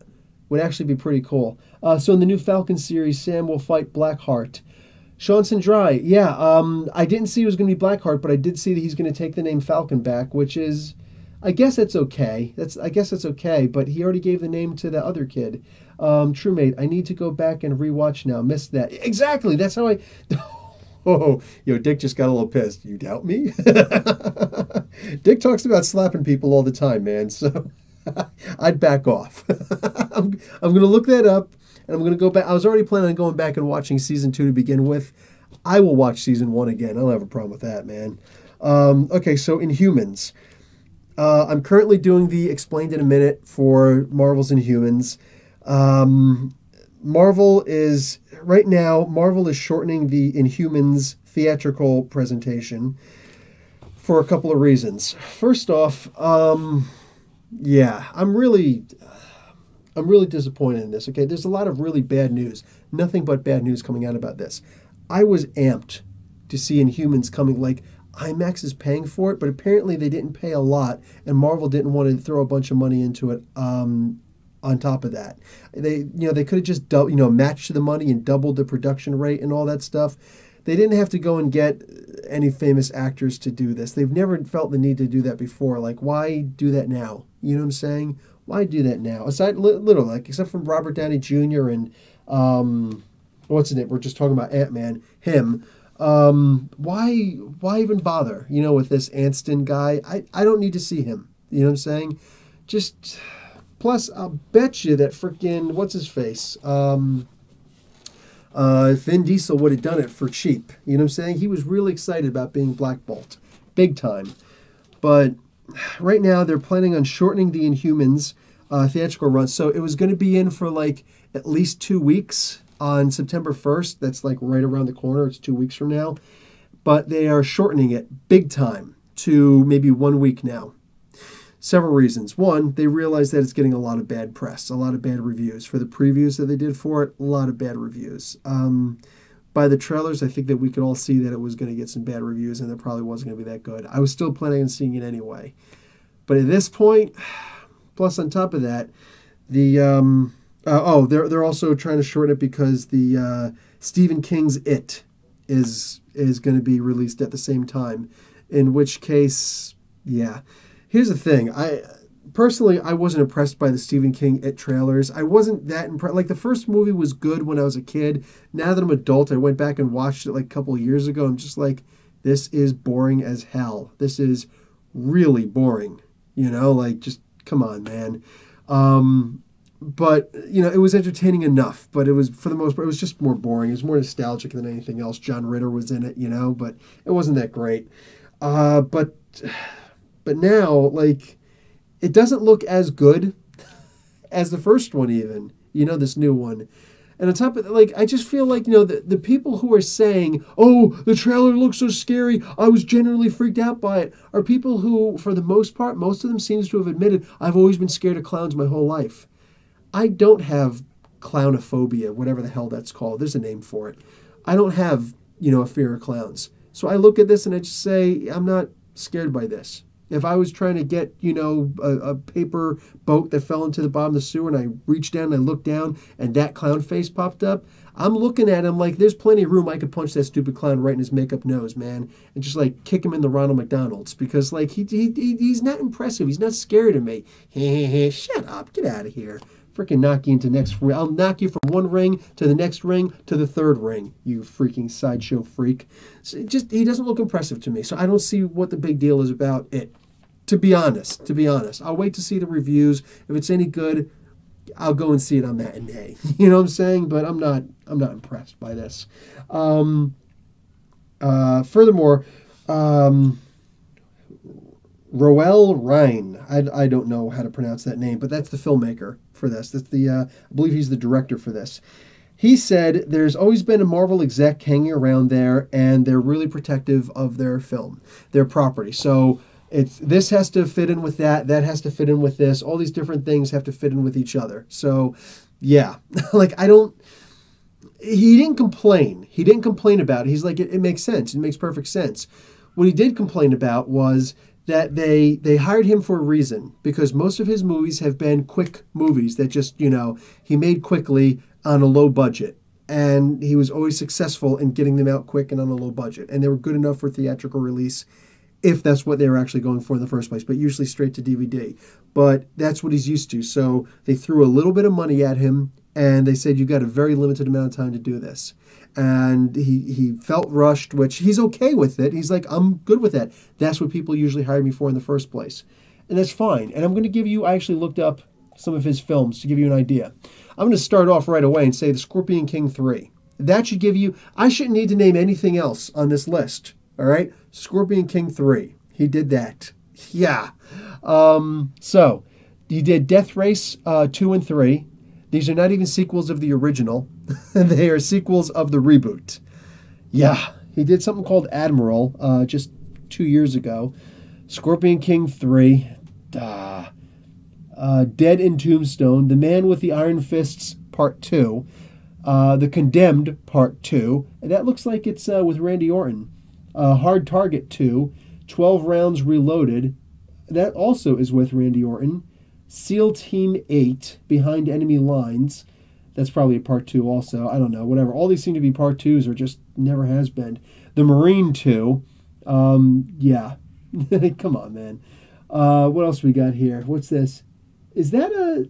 would actually be pretty cool. So in the new Falcon series, Sam will fight Blackheart. Sean Dry, yeah. I didn't see it was going to be Blackheart, but I did see that he's going to take the name Falcon back, which is, I guess that's okay. I guess that's okay. But he already gave the name to the other kid. Truemate, I need to go back and rewatch now. Missed that. Exactly. That's how I. Oh, Dick just got a little pissed. You doubt me? Dick talks about slapping people all the time, man. So I'd back off. I'm going to look that up, and I'm going to go back. I was already planning on going back and watching Season 2 to begin with. I will watch Season 1 again. I don't have a problem with that, man. Okay, so Inhumans. I'm currently doing the Explained in a Minute for Marvel's Inhumans. Marvel is shortening the Inhumans theatrical presentation for a couple of reasons. First off, I'm really disappointed in this. Okay, there's a lot of really bad news. Nothing but bad news coming out about this. I was amped to see Inhumans coming. Like, IMAX is paying for it, but apparently they didn't pay a lot, and Marvel didn't want to throw a bunch of money into it. On top of that, they could have just matched the money and doubled the production rate and all that stuff. They didn't have to go and get any famous actors to do this. They've never felt the need to do that before. Like, why do that now? You know what I'm saying? Why do that now? Aside, literally, like, except from Robert Downey Jr. and what's his name? We're just talking about Ant-Man. Him. Why even bother? You know, with this Anston guy, I don't need to see him. You know what I'm saying? Just plus, I'll bet you that freaking what's his face. Vin Diesel would have done it for cheap. You know what I'm saying? He was really excited about being Black Bolt, big time. But right now they're planning on shortening the Inhumans theatrical run, so it was going to be in for like at least 2 weeks on September 1st. That's like right around the corner. It's 2 weeks from now. But they are shortening it big time to maybe 1 week now. Several reasons. One, they realize that it's getting a lot of bad press, a lot of bad reviews. For the previews that they did for it, a lot of bad reviews. By the trailers, I think that we could all see that it was going to get some bad reviews and it probably wasn't going to be that good. I was still planning on seeing it anyway. But at this point, plus on top of that, they're also trying to shorten it because the Stephen King's It is going to be released at the same time. In which case, yeah. Here's the thing. I wasn't impressed by the Stephen King It trailers. I wasn't that impressed. Like, the first movie was good when I was a kid. Now that I'm an adult, I went back and watched it like a couple of years ago. I'm just like, this is boring as hell. This is really boring. You know, like, just come on, man. But, you know, it was entertaining enough. But it was, for the most part, it was just more boring. It was more nostalgic than anything else. John Ritter was in it, you know, but it wasn't that great. But now, like, it doesn't look as good as the first one even, you know, this new one. And on top of that, like, I just feel like, you know, the people who are saying, oh, the trailer looks so scary, I was genuinely freaked out by it, are people who, for the most part, most of them seems to have admitted, I've always been scared of clowns my whole life. I don't have clownophobia, whatever the hell that's called. There's a name for it. I don't have, you know, a fear of clowns. So I look at this and I just say, I'm not scared by this. If I was trying to get, you know, a paper boat that fell into the bottom of the sewer and I reached down and I looked down and that clown face popped up, I'm looking at him like there's plenty of room I could punch that stupid clown right in his makeup nose, man, and just like kick him in the Ronald McDonald's because like he's not impressive. He's not scared of me. Shut up. Get out of here. Freaking knock you into next ring. I'll knock you from one ring to the next ring to the third ring, you freaking sideshow freak. So he doesn't look impressive to me, so I don't see what the big deal is about it. To be honest. I'll wait to see the reviews. If it's any good, I'll go and see it on matinee. You know what I'm saying? But I'm not impressed by this. Furthermore, Roel Rein. I don't know how to pronounce that name, but that's the filmmaker for this. That's I believe he's the director for this. He said there's always been a Marvel exec hanging around there, and they're really protective of their film, their property. So this has to fit in with that has to fit in with this. All these different things have to fit in with each other. So, yeah. Like, he didn't complain. He didn't complain about it. He's like, it makes sense. It makes perfect sense. What he did complain about was that they hired him for a reason, because most of his movies have been quick movies that just, you know, he made quickly on a low budget. And he was always successful in getting them out quick and on a low budget. And they were good enough for theatrical release, if that's what they were actually going for in the first place, but usually straight to DVD. But that's what he's used to. So they threw a little bit of money at him, and they said, you got a very limited amount of time to do this. And he felt rushed, which he's okay with it. He's like, I'm good with that. That's what people usually hire me for in the first place. And that's fine. And I'm going to give you, I actually looked up some of his films to give you an idea. I'm going to start off right away and say The Scorpion King 3. That should give you, I shouldn't need to name anything else on this list. All right? Scorpion King 3. He did that. Yeah. So, he did Death Race 2 and 3. These are not even sequels of the original. They are sequels of the reboot. Yeah. He did something called Admiral just 2 years ago. Scorpion King 3. Dead in Tombstone. The Man with the Iron Fists Part 2. The Condemned Part 2. And that looks like it's with Randy Orton. Hard Target 2, 12 Rounds Reloaded. That also is with Randy Orton. SEAL Team 8, Behind Enemy Lines. That's probably a part 2 also. I don't know. Whatever. All these seem to be part 2s or just never has been. The Marine 2. Yeah. Come on, man. What else we got here? What's this? Is that a...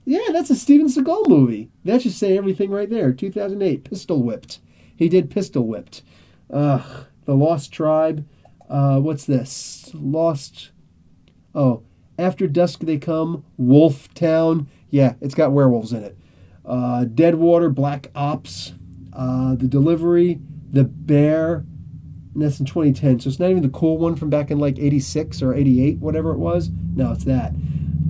Yeah, that's a Steven Seagal movie. That should say everything right there. 2008, Pistol Whipped. He did Pistol Whipped. The Lost Tribe. What's this? Lost... Oh, After Dusk They Come, Wolf Town. Yeah, it's got werewolves in it. Deadwater, Black Ops, The Delivery, The Bear, and that's in 2010. So it's not even the cool one from back in like 86 or 88, whatever it was. No, it's that.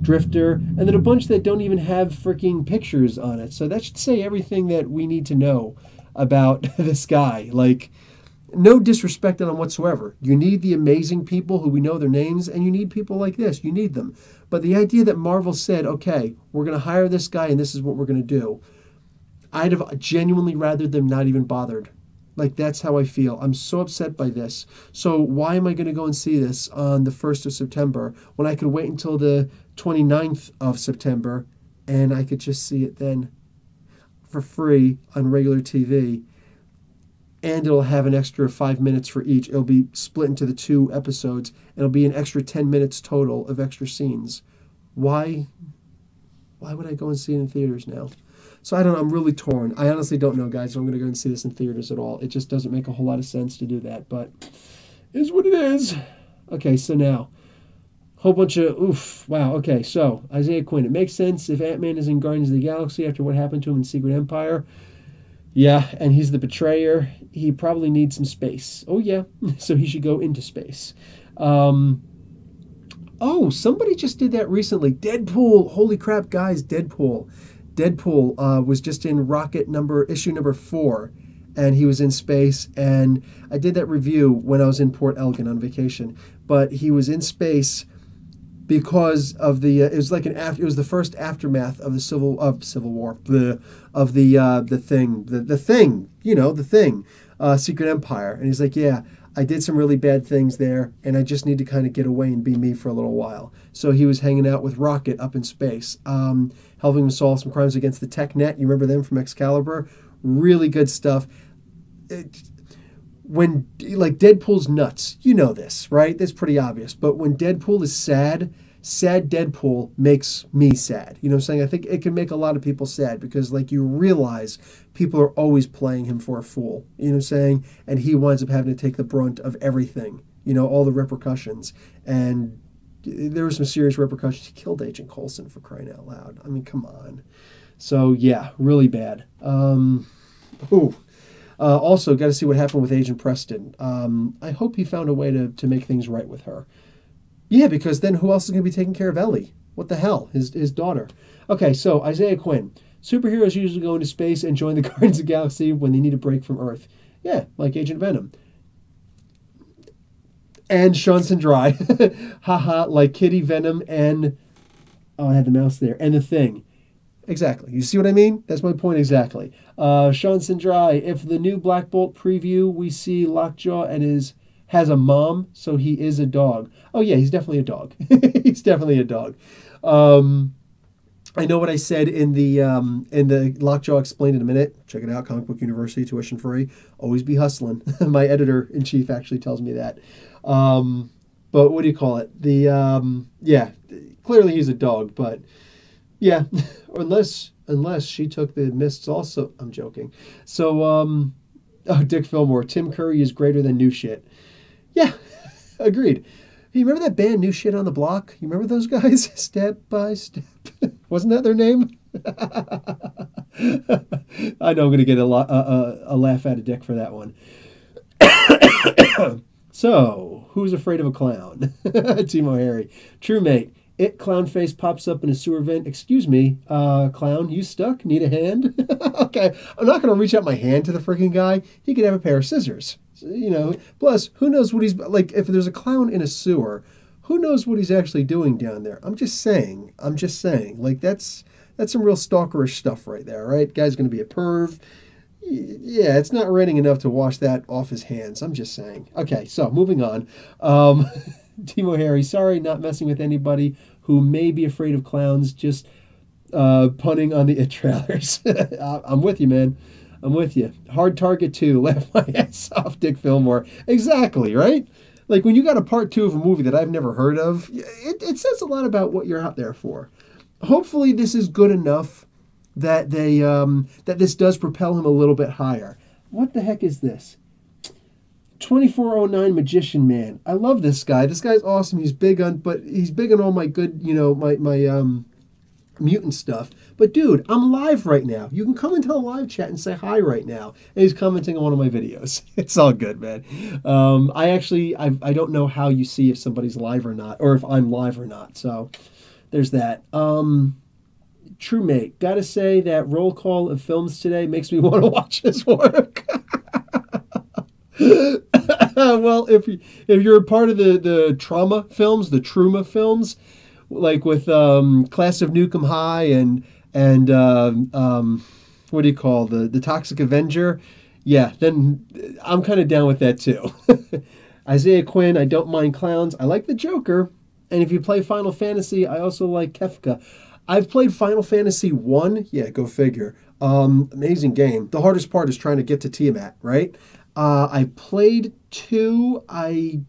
Drifter, and then a bunch that don't even have freaking pictures on it. So that should say everything that we need to know about this guy. Like, no disrespect on him whatsoever. You need the amazing people who we know their names, and you need people like this. You need them. But the idea that Marvel said, okay, we're going to hire this guy and this is what we're going to do, I'd have genuinely rather them not even bothered. Like, that's how I feel. I'm so upset by this. So why am I going to go and see this on the 1st of September when I could wait until the 29th of September and I could just see it then for free on regular TV? And it'll have an extra 5 minutes for each. It'll be split into the 2 episodes. It'll be an extra 10 minutes total of extra scenes. Why would I go and see it in theaters now? So I don't know. I'm really torn. I honestly don't know, guys, if I'm going to go and see this in theaters at all. It just doesn't make a whole lot of sense to do that, but it is what it is. Okay, so now, whole bunch of, wow, okay, so Isaiah Quinn. It makes sense if Ant-Man is in Guardians of the Galaxy after what happened to him in Secret Empire. Yeah, and he's the betrayer. He probably needs some space. Oh, yeah, so he should go into space. Somebody just did that recently. Deadpool. Holy crap, guys, Deadpool. Deadpool was just in Rocket issue number 4, and he was in space. And I did that review when I was in Port Elgin on vacation. But he was in space because of the it was like it was the first aftermath of the Civil War, the thing, Secret Empire. And he's like, yeah, I did some really bad things there, and I just need to kind of get away and be me for a little while. So he was hanging out with Rocket up in space, helping him solve some crimes against the TechNet. You remember them from Excalibur? Really good stuff. When, like, Deadpool's nuts, you know this, right? That's pretty obvious. But when Deadpool is sad Deadpool makes me sad. You know what I'm saying? I think it can make a lot of people sad because, like, you realize people are always playing him for a fool. You know what I'm saying? And he winds up having to take the brunt of everything, all the repercussions. And there were some serious repercussions. He killed Agent Coulson, for crying out loud. I mean, come on. So, yeah, really bad. Also, got to see what happened with Agent Preston. I hope he found a way to make things right with her. Yeah, because then who else is going to be taking care of Ellie? What the hell? His daughter. Okay, so Isaiah Quinn. Superheroes usually go into space and join the Guardians of the Galaxy when they need a break from Earth. Yeah, like Agent Venom. And Sean Dry. Haha, like Kitty, Venom, and... Oh, I had the mouse there. And The Thing. Exactly. You see what I mean? That's my point exactly. Sean Dry. If the new Black Bolt preview, we see Lockjaw and has a mom, so he is a dog. Oh, yeah, he's definitely a dog. He's definitely a dog. I know what I said in the Lockjaw Explained in a minute. Check it out, Comic Book University, tuition free. Always be hustling. My editor-in-chief actually tells me that. But what do you call it? Clearly he's a dog, but yeah, unless she took the mists also. I'm joking. So, Dick Fillmore, Tim Curry is greater than new shit. Yeah, agreed. Hey, you remember that band New Shit on the Block? You remember those guys? Step by Step. Wasn't that their name? I know I'm going to get a laugh out of Dick for that one. So, who's afraid of a clown? Timo Harry. True mate. Clown face pops up in a sewer vent. Excuse me, clown, you stuck? Need a hand? Okay, I'm not going to reach out my hand to the freaking guy. He could have a pair of scissors. Plus, who knows what he's... Like, if there's a clown in a sewer, who knows what he's actually doing down there? I'm just saying. Like, that's some real stalkerish stuff right there, right? Guy's going to be a perv. Yeah, it's not raining enough to wash that off his hands. I'm just saying. Okay, so, moving on. Timo Harry, sorry, not messing with anybody who may be afraid of clowns. Just punning on the It trailers. I'm with you, man. I'm with you. Hard Target 2. Laugh my ass off, Dick Fillmore. Exactly, right? Like when you got a part 2 of a movie that I've never heard of, it says a lot about what you're out there for. Hopefully this is good enough that that this does propel him a little bit higher. What the heck is this? 2409 Magician Man. I love this guy. This guy's awesome. He's big on all my good, my mutant stuff. But dude, I'm live right now. You can come into the live chat and say hi right now. And he's commenting on one of my videos. It's all good, man. I don't know how you see if somebody's live or not, or if I'm live or not. So there's that. True mate, gotta say that roll call of films today makes me want to watch his work. Well, if you're a part of the trauma films, the Truma films, like with Class of Nukem High and what do you call the Toxic Avenger? Yeah, then I'm kind of down with that too. Isaiah Quinn, I don't mind clowns. I like the Joker, and if you play Final Fantasy, I also like Kefka. I've played Final Fantasy 1. Yeah, go figure. Amazing game. The hardest part is trying to get to Tiamat, right? I played 2. I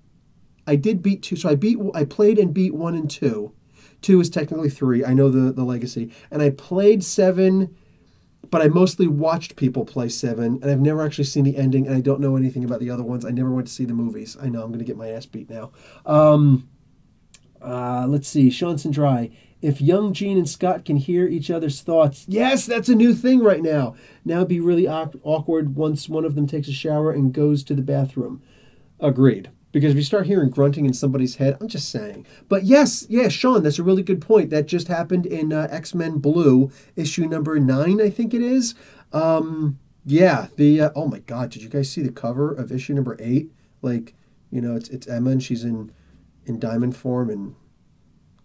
did beat 2. So I played and beat 1 and 2. 2 is technically 3. I know the legacy. And I played 7, but I mostly watched people play 7, and I've never actually seen the ending, and I don't know anything about the other ones. I never went to see the movies. I know I'm going to get my ass beat now. Let's see. Sean Sandry. If young Gene and Scott can hear each other's thoughts. Yes, that's a new thing right now. Now it'd be really awkward once one of them takes a shower and goes to the bathroom. Agreed. Because if you start hearing grunting in somebody's head, I'm just saying. But yes, Sean, that's a really good point. That just happened in X-Men Blue, issue number 9, I think it is. Oh my God, did you guys see the cover of issue number 8? Like, it's Emma and she's in diamond form and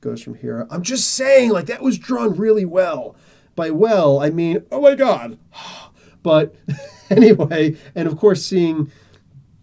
goes from here. I'm just saying, like, that was drawn really well. By well, I mean, oh my God. But anyway, and of course seeing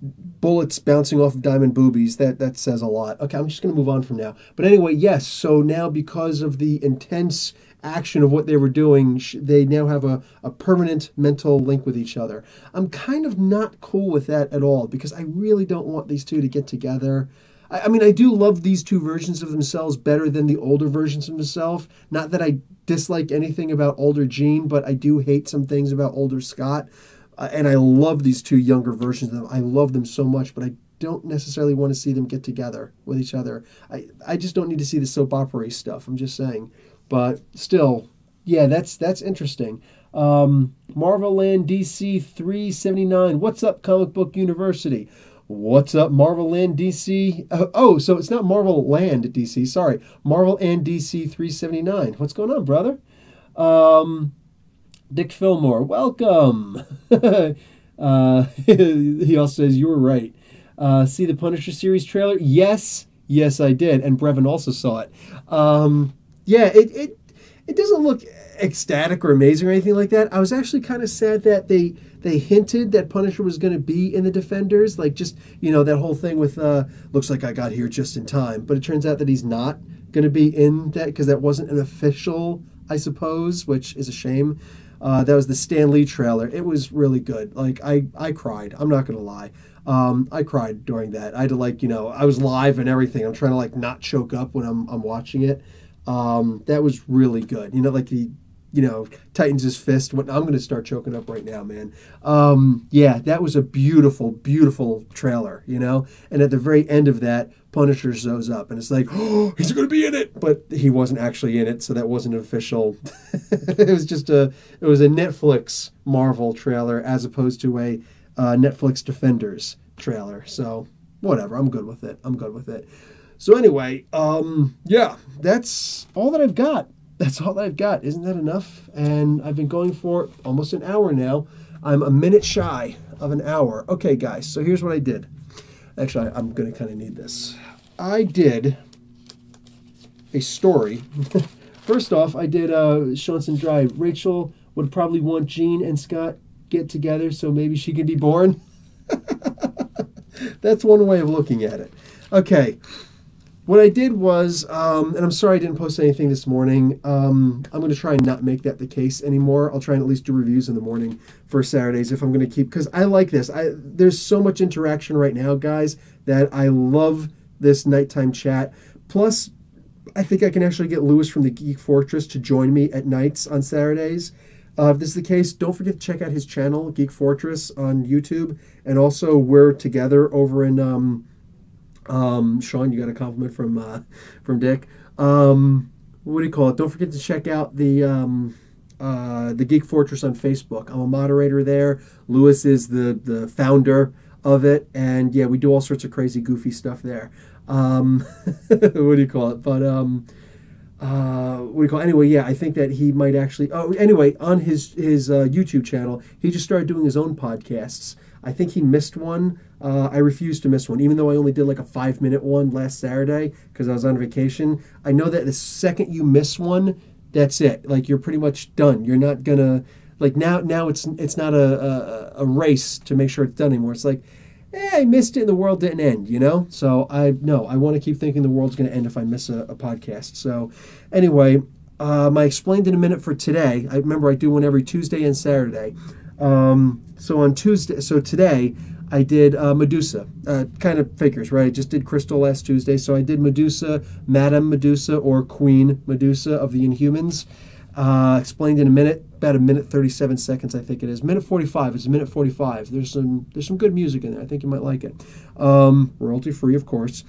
bullets bouncing off of diamond boobies, that says a lot. Okay, I'm just going to move on from now. But anyway, yes, so now because of the intense action of what they were doing, they now have a permanent mental link with each other. I'm kind of not cool with that at all because I really don't want these two to get together. I mean, I do love these two versions of themselves better than the older versions of themselves. Not that I dislike anything about older Gene, but I do hate some things about older Scott. And I love these two younger versions of them. I love them so much, but I don't necessarily want to see them get together with each other. I just don't need to see the soap opera stuff. I'm just saying. But still, yeah, that's interesting. Marvel Land DC 379. What's up, Comic Book University? What's up, Marvel Land DC? So it's not Marvel Land DC. Sorry, Marvel and DC 379. What's going on, brother? Dick Fillmore, welcome. He also says you were right. See the Punisher series trailer? Yes, I did, and Brevin also saw it. It doesn't look ecstatic or amazing or anything like that. I was actually kind of sad that they hinted that Punisher was going to be in the Defenders, like just, that whole thing with looks like I got here just in time, but it turns out that he's not going to be in that because that wasn't an official, I suppose, which is a shame. That was the Stan Lee trailer. It was really good. Like I cried. I'm not going to lie. I cried during that. I had to I was live and everything. I'm trying to not choke up when I'm watching it. That was really good. Tightens his fist. I'm going to start choking up right now, man. That was a beautiful, beautiful trailer, And at the very end of that, Punisher shows up, and it's like, oh, he's going to be in it, but he wasn't actually in it, so that wasn't official. It was a Netflix Marvel trailer as opposed to a Netflix Defenders trailer. So whatever, I'm good with it. So anyway, that's all that I've got. Isn't that enough? And I've been going for almost an hour now. I'm a minute shy of an hour. Okay, guys, so here's what I did. Actually, I'm going to kind of need this. I did a story. First off, I did Sean Sandry. Rachel would probably want Gene and Scott get together so maybe she could be born. That's one way of looking at it. Okay. What I did was, and I'm sorry I didn't post anything this morning. I'm going to try and not make that the case anymore. I'll try and at least do reviews in the morning for Saturdays if I'm going to keep, because I like this. There's so much interaction right now, guys, that I love this nighttime chat. Plus, I think I can actually get Lewis from the Geek Fortress to join me at nights on Saturdays. If this is the case, don't forget to check out his channel, Geek Fortress, on YouTube. And also, we're together over in Sean, you got a compliment from Dick. What do you call it? Don't forget to check out the Geek Fortress on Facebook. I'm a moderator there. Lewis is the founder of it, and yeah, we do all sorts of crazy, goofy stuff there. What do you call it? But what do you call it? Anyway, yeah, I think that he might actually. Oh, anyway, on his YouTube channel, he just started doing his own podcasts. I think he missed one. I refused to miss one, even though I only did like a 5-minute one last Saturday because I was on vacation. I know that the second you miss one, that's it. Like you're pretty much done. You're not gonna like now. It's not a race to make sure it's done anymore. It's like, I missed it and the world didn't end. So I want to keep thinking the world's gonna end if I miss a podcast. So anyway, my explained in a minute for today. I remember I do one every Tuesday and Saturday. So today I did Medusa. Kind of figures, right? I just did Crystal last Tuesday, so I did Medusa, Madame Medusa, or Queen Medusa of the Inhumans. Explained in a minute, about a minute 37 seconds, I think it is. Minute 45. It's a minute 45. There's some good music in there. I think you might like it. Royalty free, of course.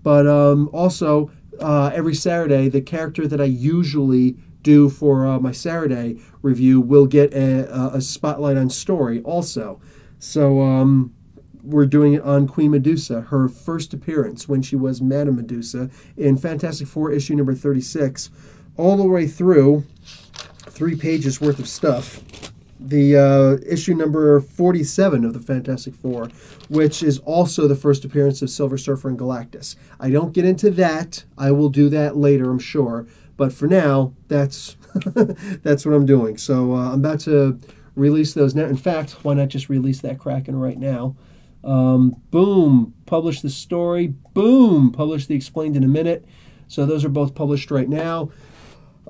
But also every Saturday, the character that I usually do for my Saturday review will get a spotlight on story also. So we're doing it on Queen Medusa, her first appearance when she was Madame Medusa in Fantastic Four issue number 36, all the way through 3 pages worth of stuff. The issue number 47 of the Fantastic Four, which is also the first appearance of Silver Surfer and Galactus. I don't get into that. I will do that later, I'm sure. But for now, that's that's what I'm doing. So I'm about to release those now. In fact, why not just release that Kraken right now? Boom, publish the story. Boom, publish the explained in a minute. So those are both published right now.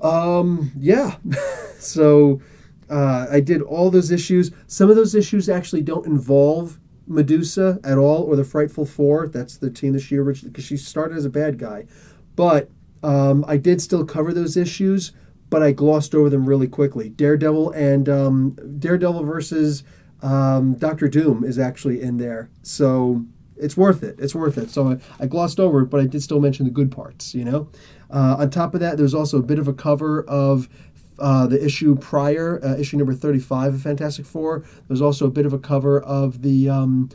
Yeah. So I did all those issues. Some of those issues actually don't involve Medusa at all, or the Frightful Four. That's the team that she originally, because she started as a bad guy. But I did still cover those issues, but I glossed over them really quickly. Daredevil and Daredevil versus Doctor Doom is actually in there. So it's worth it. It's worth it. So I glossed over it, but I did still mention the good parts, On top of that, there's also a bit of a cover of the issue prior, issue number 35 of Fantastic Four. There's also a bit of a cover of the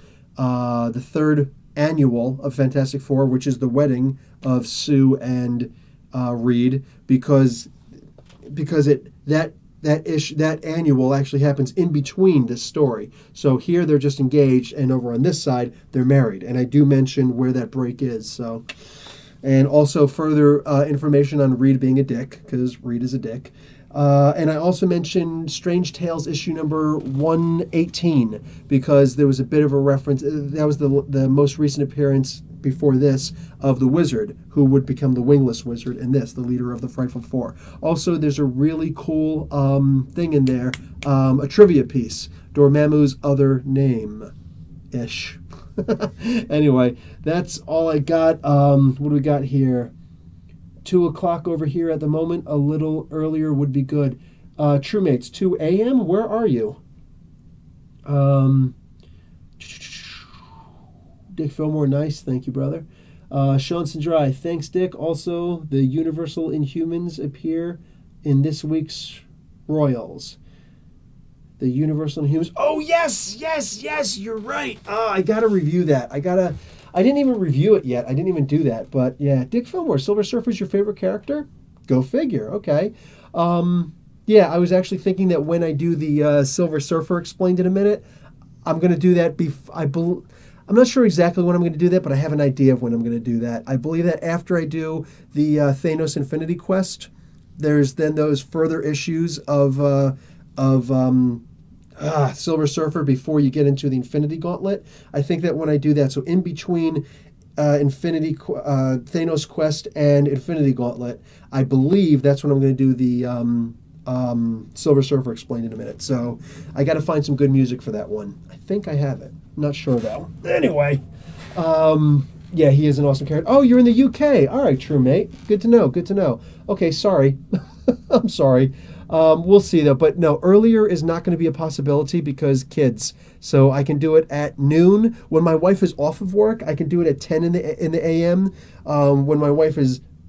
third annual of Fantastic Four, which is the wedding of Sue and Reed, because that annual actually happens in between this story. So here they're just engaged, and over on this side they're married. And I do mention where that break is. So, and also further information on Reed being a dick, because Reed is a dick. And I also mentioned Strange Tales issue number 118, because there was a bit of a reference. That was the most recent appearance before this of the Wizard, who would become the Wingless Wizard in this, the leader of the Frightful Four. Also, there's a really cool thing in there, a trivia piece, Dormammu's other name-ish. Anyway, that's all I got. What do we got here? 2 o'clock over here at the moment. A little earlier would be good. Truemates, 2 a.m.? Where are you? Dick Fillmore, nice. Thank you, brother. Sean Sindrai, thanks, Dick. Also, the Universal Inhumans appear in this week's Royals. The Universal Inhumans. Oh, yes, you're right. I got to review that. I didn't even review it yet. I didn't even do that. But yeah, Dick Fillmore, Silver Surfer's your favorite character? Go figure. Okay. Yeah, I was actually thinking that when I do the Silver Surfer explained in a minute, I'm going to do that. I'm not sure exactly when I'm going to do that, but I have an idea of when I'm going to do that. I believe that after I do the Thanos Infinity Quest, there's then those further issues of Silver Surfer before you get into the Infinity Gauntlet. I think that when I do that, so in between Thanos Quest and Infinity Gauntlet. I believe that's when I'm going to do the Silver Surfer Explained in a minute. So I got to find some good music for that one. I think I have it. Not sure though. Anyway, yeah, he is an awesome character. Oh, you're in the UK. All right, true mate. Good to know. Good to know. Okay, sorry. I'm sorry. We'll see though. But no, earlier is not going to be a possibility because kids. So I can do it at noon when my wife is off of work. I can do it at 10 in the a.m. When my wife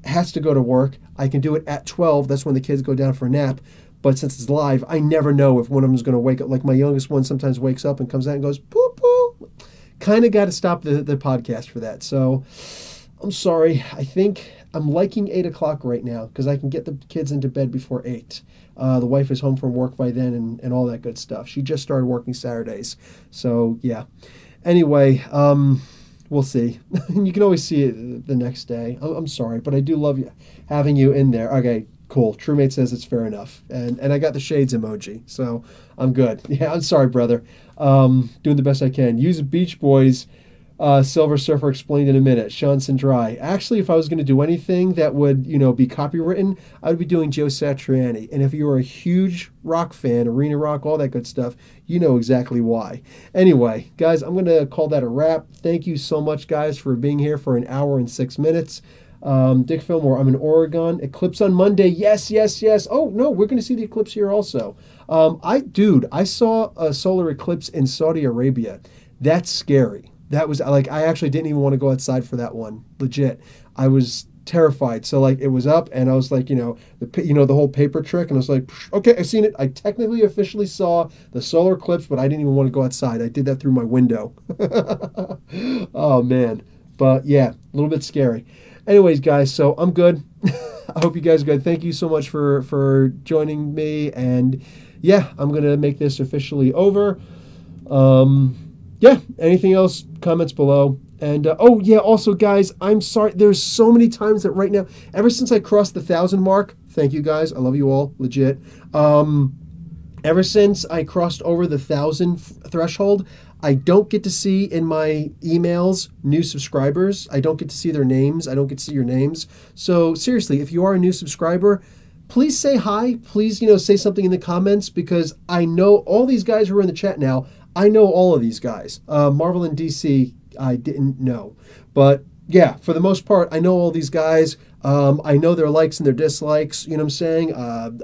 has to go to work, I can do it at 12. That's when the kids go down for a nap. But since it's live, I never know if one of them is going to wake up. Like my youngest one sometimes wakes up and comes out and goes, poo poo. Kind of got to stop the podcast for that. So I'm sorry. I think I'm liking 8 o'clock right now because I can get the kids into bed before 8. The wife is home from work by then and all that good stuff. She just started working Saturdays. So, yeah. Anyway, we'll see. You can always see it the next day. I'm sorry, but I do love having you in there. Okay, cool. TrueMate says it's fair enough. And I got the shades emoji, so I'm good. Yeah, I'm sorry, brother. Doing the best I can. Use Beach Boys Silver Surfer Explained in a minute. Sean Sindri. Actually, if I was going to do anything that would, be copywritten, I would be doing Joe Satriani. And if you are a huge rock fan, arena rock, all that good stuff, you know exactly why. Anyway, guys, I'm going to call that a wrap. Thank you so much, guys, for being here for an hour and 6 minutes. Dick Fillmore, I'm in Oregon. Eclipse on Monday. Yes, yes, yes. Oh, no, we're going to see the eclipse here also. I saw a solar eclipse in Saudi Arabia. That's scary. That was I actually didn't even want to go outside for that one. Legit. I was terrified. So it was up and I was like, the whole paper trick. And I was like, okay, I've seen it. I technically officially saw the solar eclipse, but I didn't even want to go outside. I did that through my window. Oh, man. But yeah, a little bit scary. Anyways, guys, so I'm good. I hope you guys are good. Thank you so much for joining me. And yeah, I'm going to make this officially over. Yeah, anything else, comments below. And, also, guys, I'm sorry. There's so many times that right now, ever since I crossed the 1,000 mark, thank you, guys. I love you all, legit. Ever since I crossed over the 1,000 threshold, I don't get to see in my emails new subscribers. I don't get to see their names. I don't get to see your names. So, seriously, if you are a new subscriber, please say hi. Please, say something in the comments because I know all these guys who are in the chat now. I know all of these guys. Marvel and DC, I didn't know. But yeah, for the most part, I know all these guys. I know their likes and their dislikes. You know what I'm saying?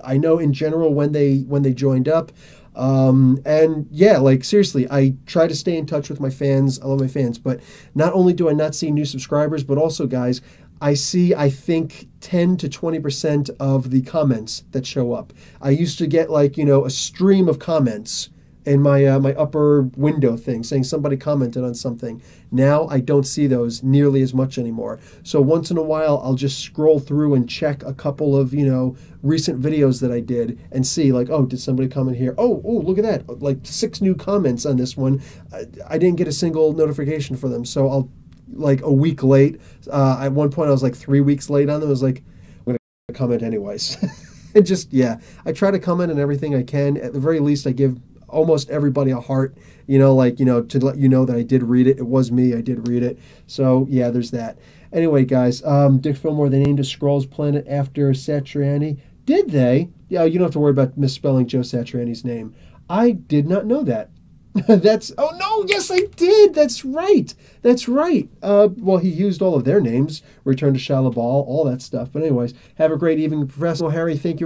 I know in general when they joined up. And yeah, seriously, I try to stay in touch with my fans. I love my fans. But not only do I not see new subscribers, but also, guys, I see, I think, 10 to 20% of the comments that show up. I used to get a stream of comments in my upper window thing saying somebody commented on something. Now I don't see those nearly as much anymore. So once in a while I'll just scroll through and check a couple of, recent videos that I did and see did somebody comment here? Oh, look at that. 6 new comments on this one. I didn't get a single notification for them. So I'll a week late. At one point I was 3 weeks late on them. I was like, I'm going to comment anyways. And just, yeah, I try to comment on everything I can. At the very least, I give almost everybody a heart, to let you know that I did read it. It was me. I did read it. So, yeah, there's that. Anyway, guys, Dick Fillmore, they named a Skrulls planet after Satriani. Did they? Yeah, you don't have to worry about misspelling Joe Satriani's name. I did not know that. Yes, I did. That's right. Well, he used all of their names. Return to s.h.i.e.l.d, all that stuff. But anyways, have a great evening, Professor Harry. Thank you very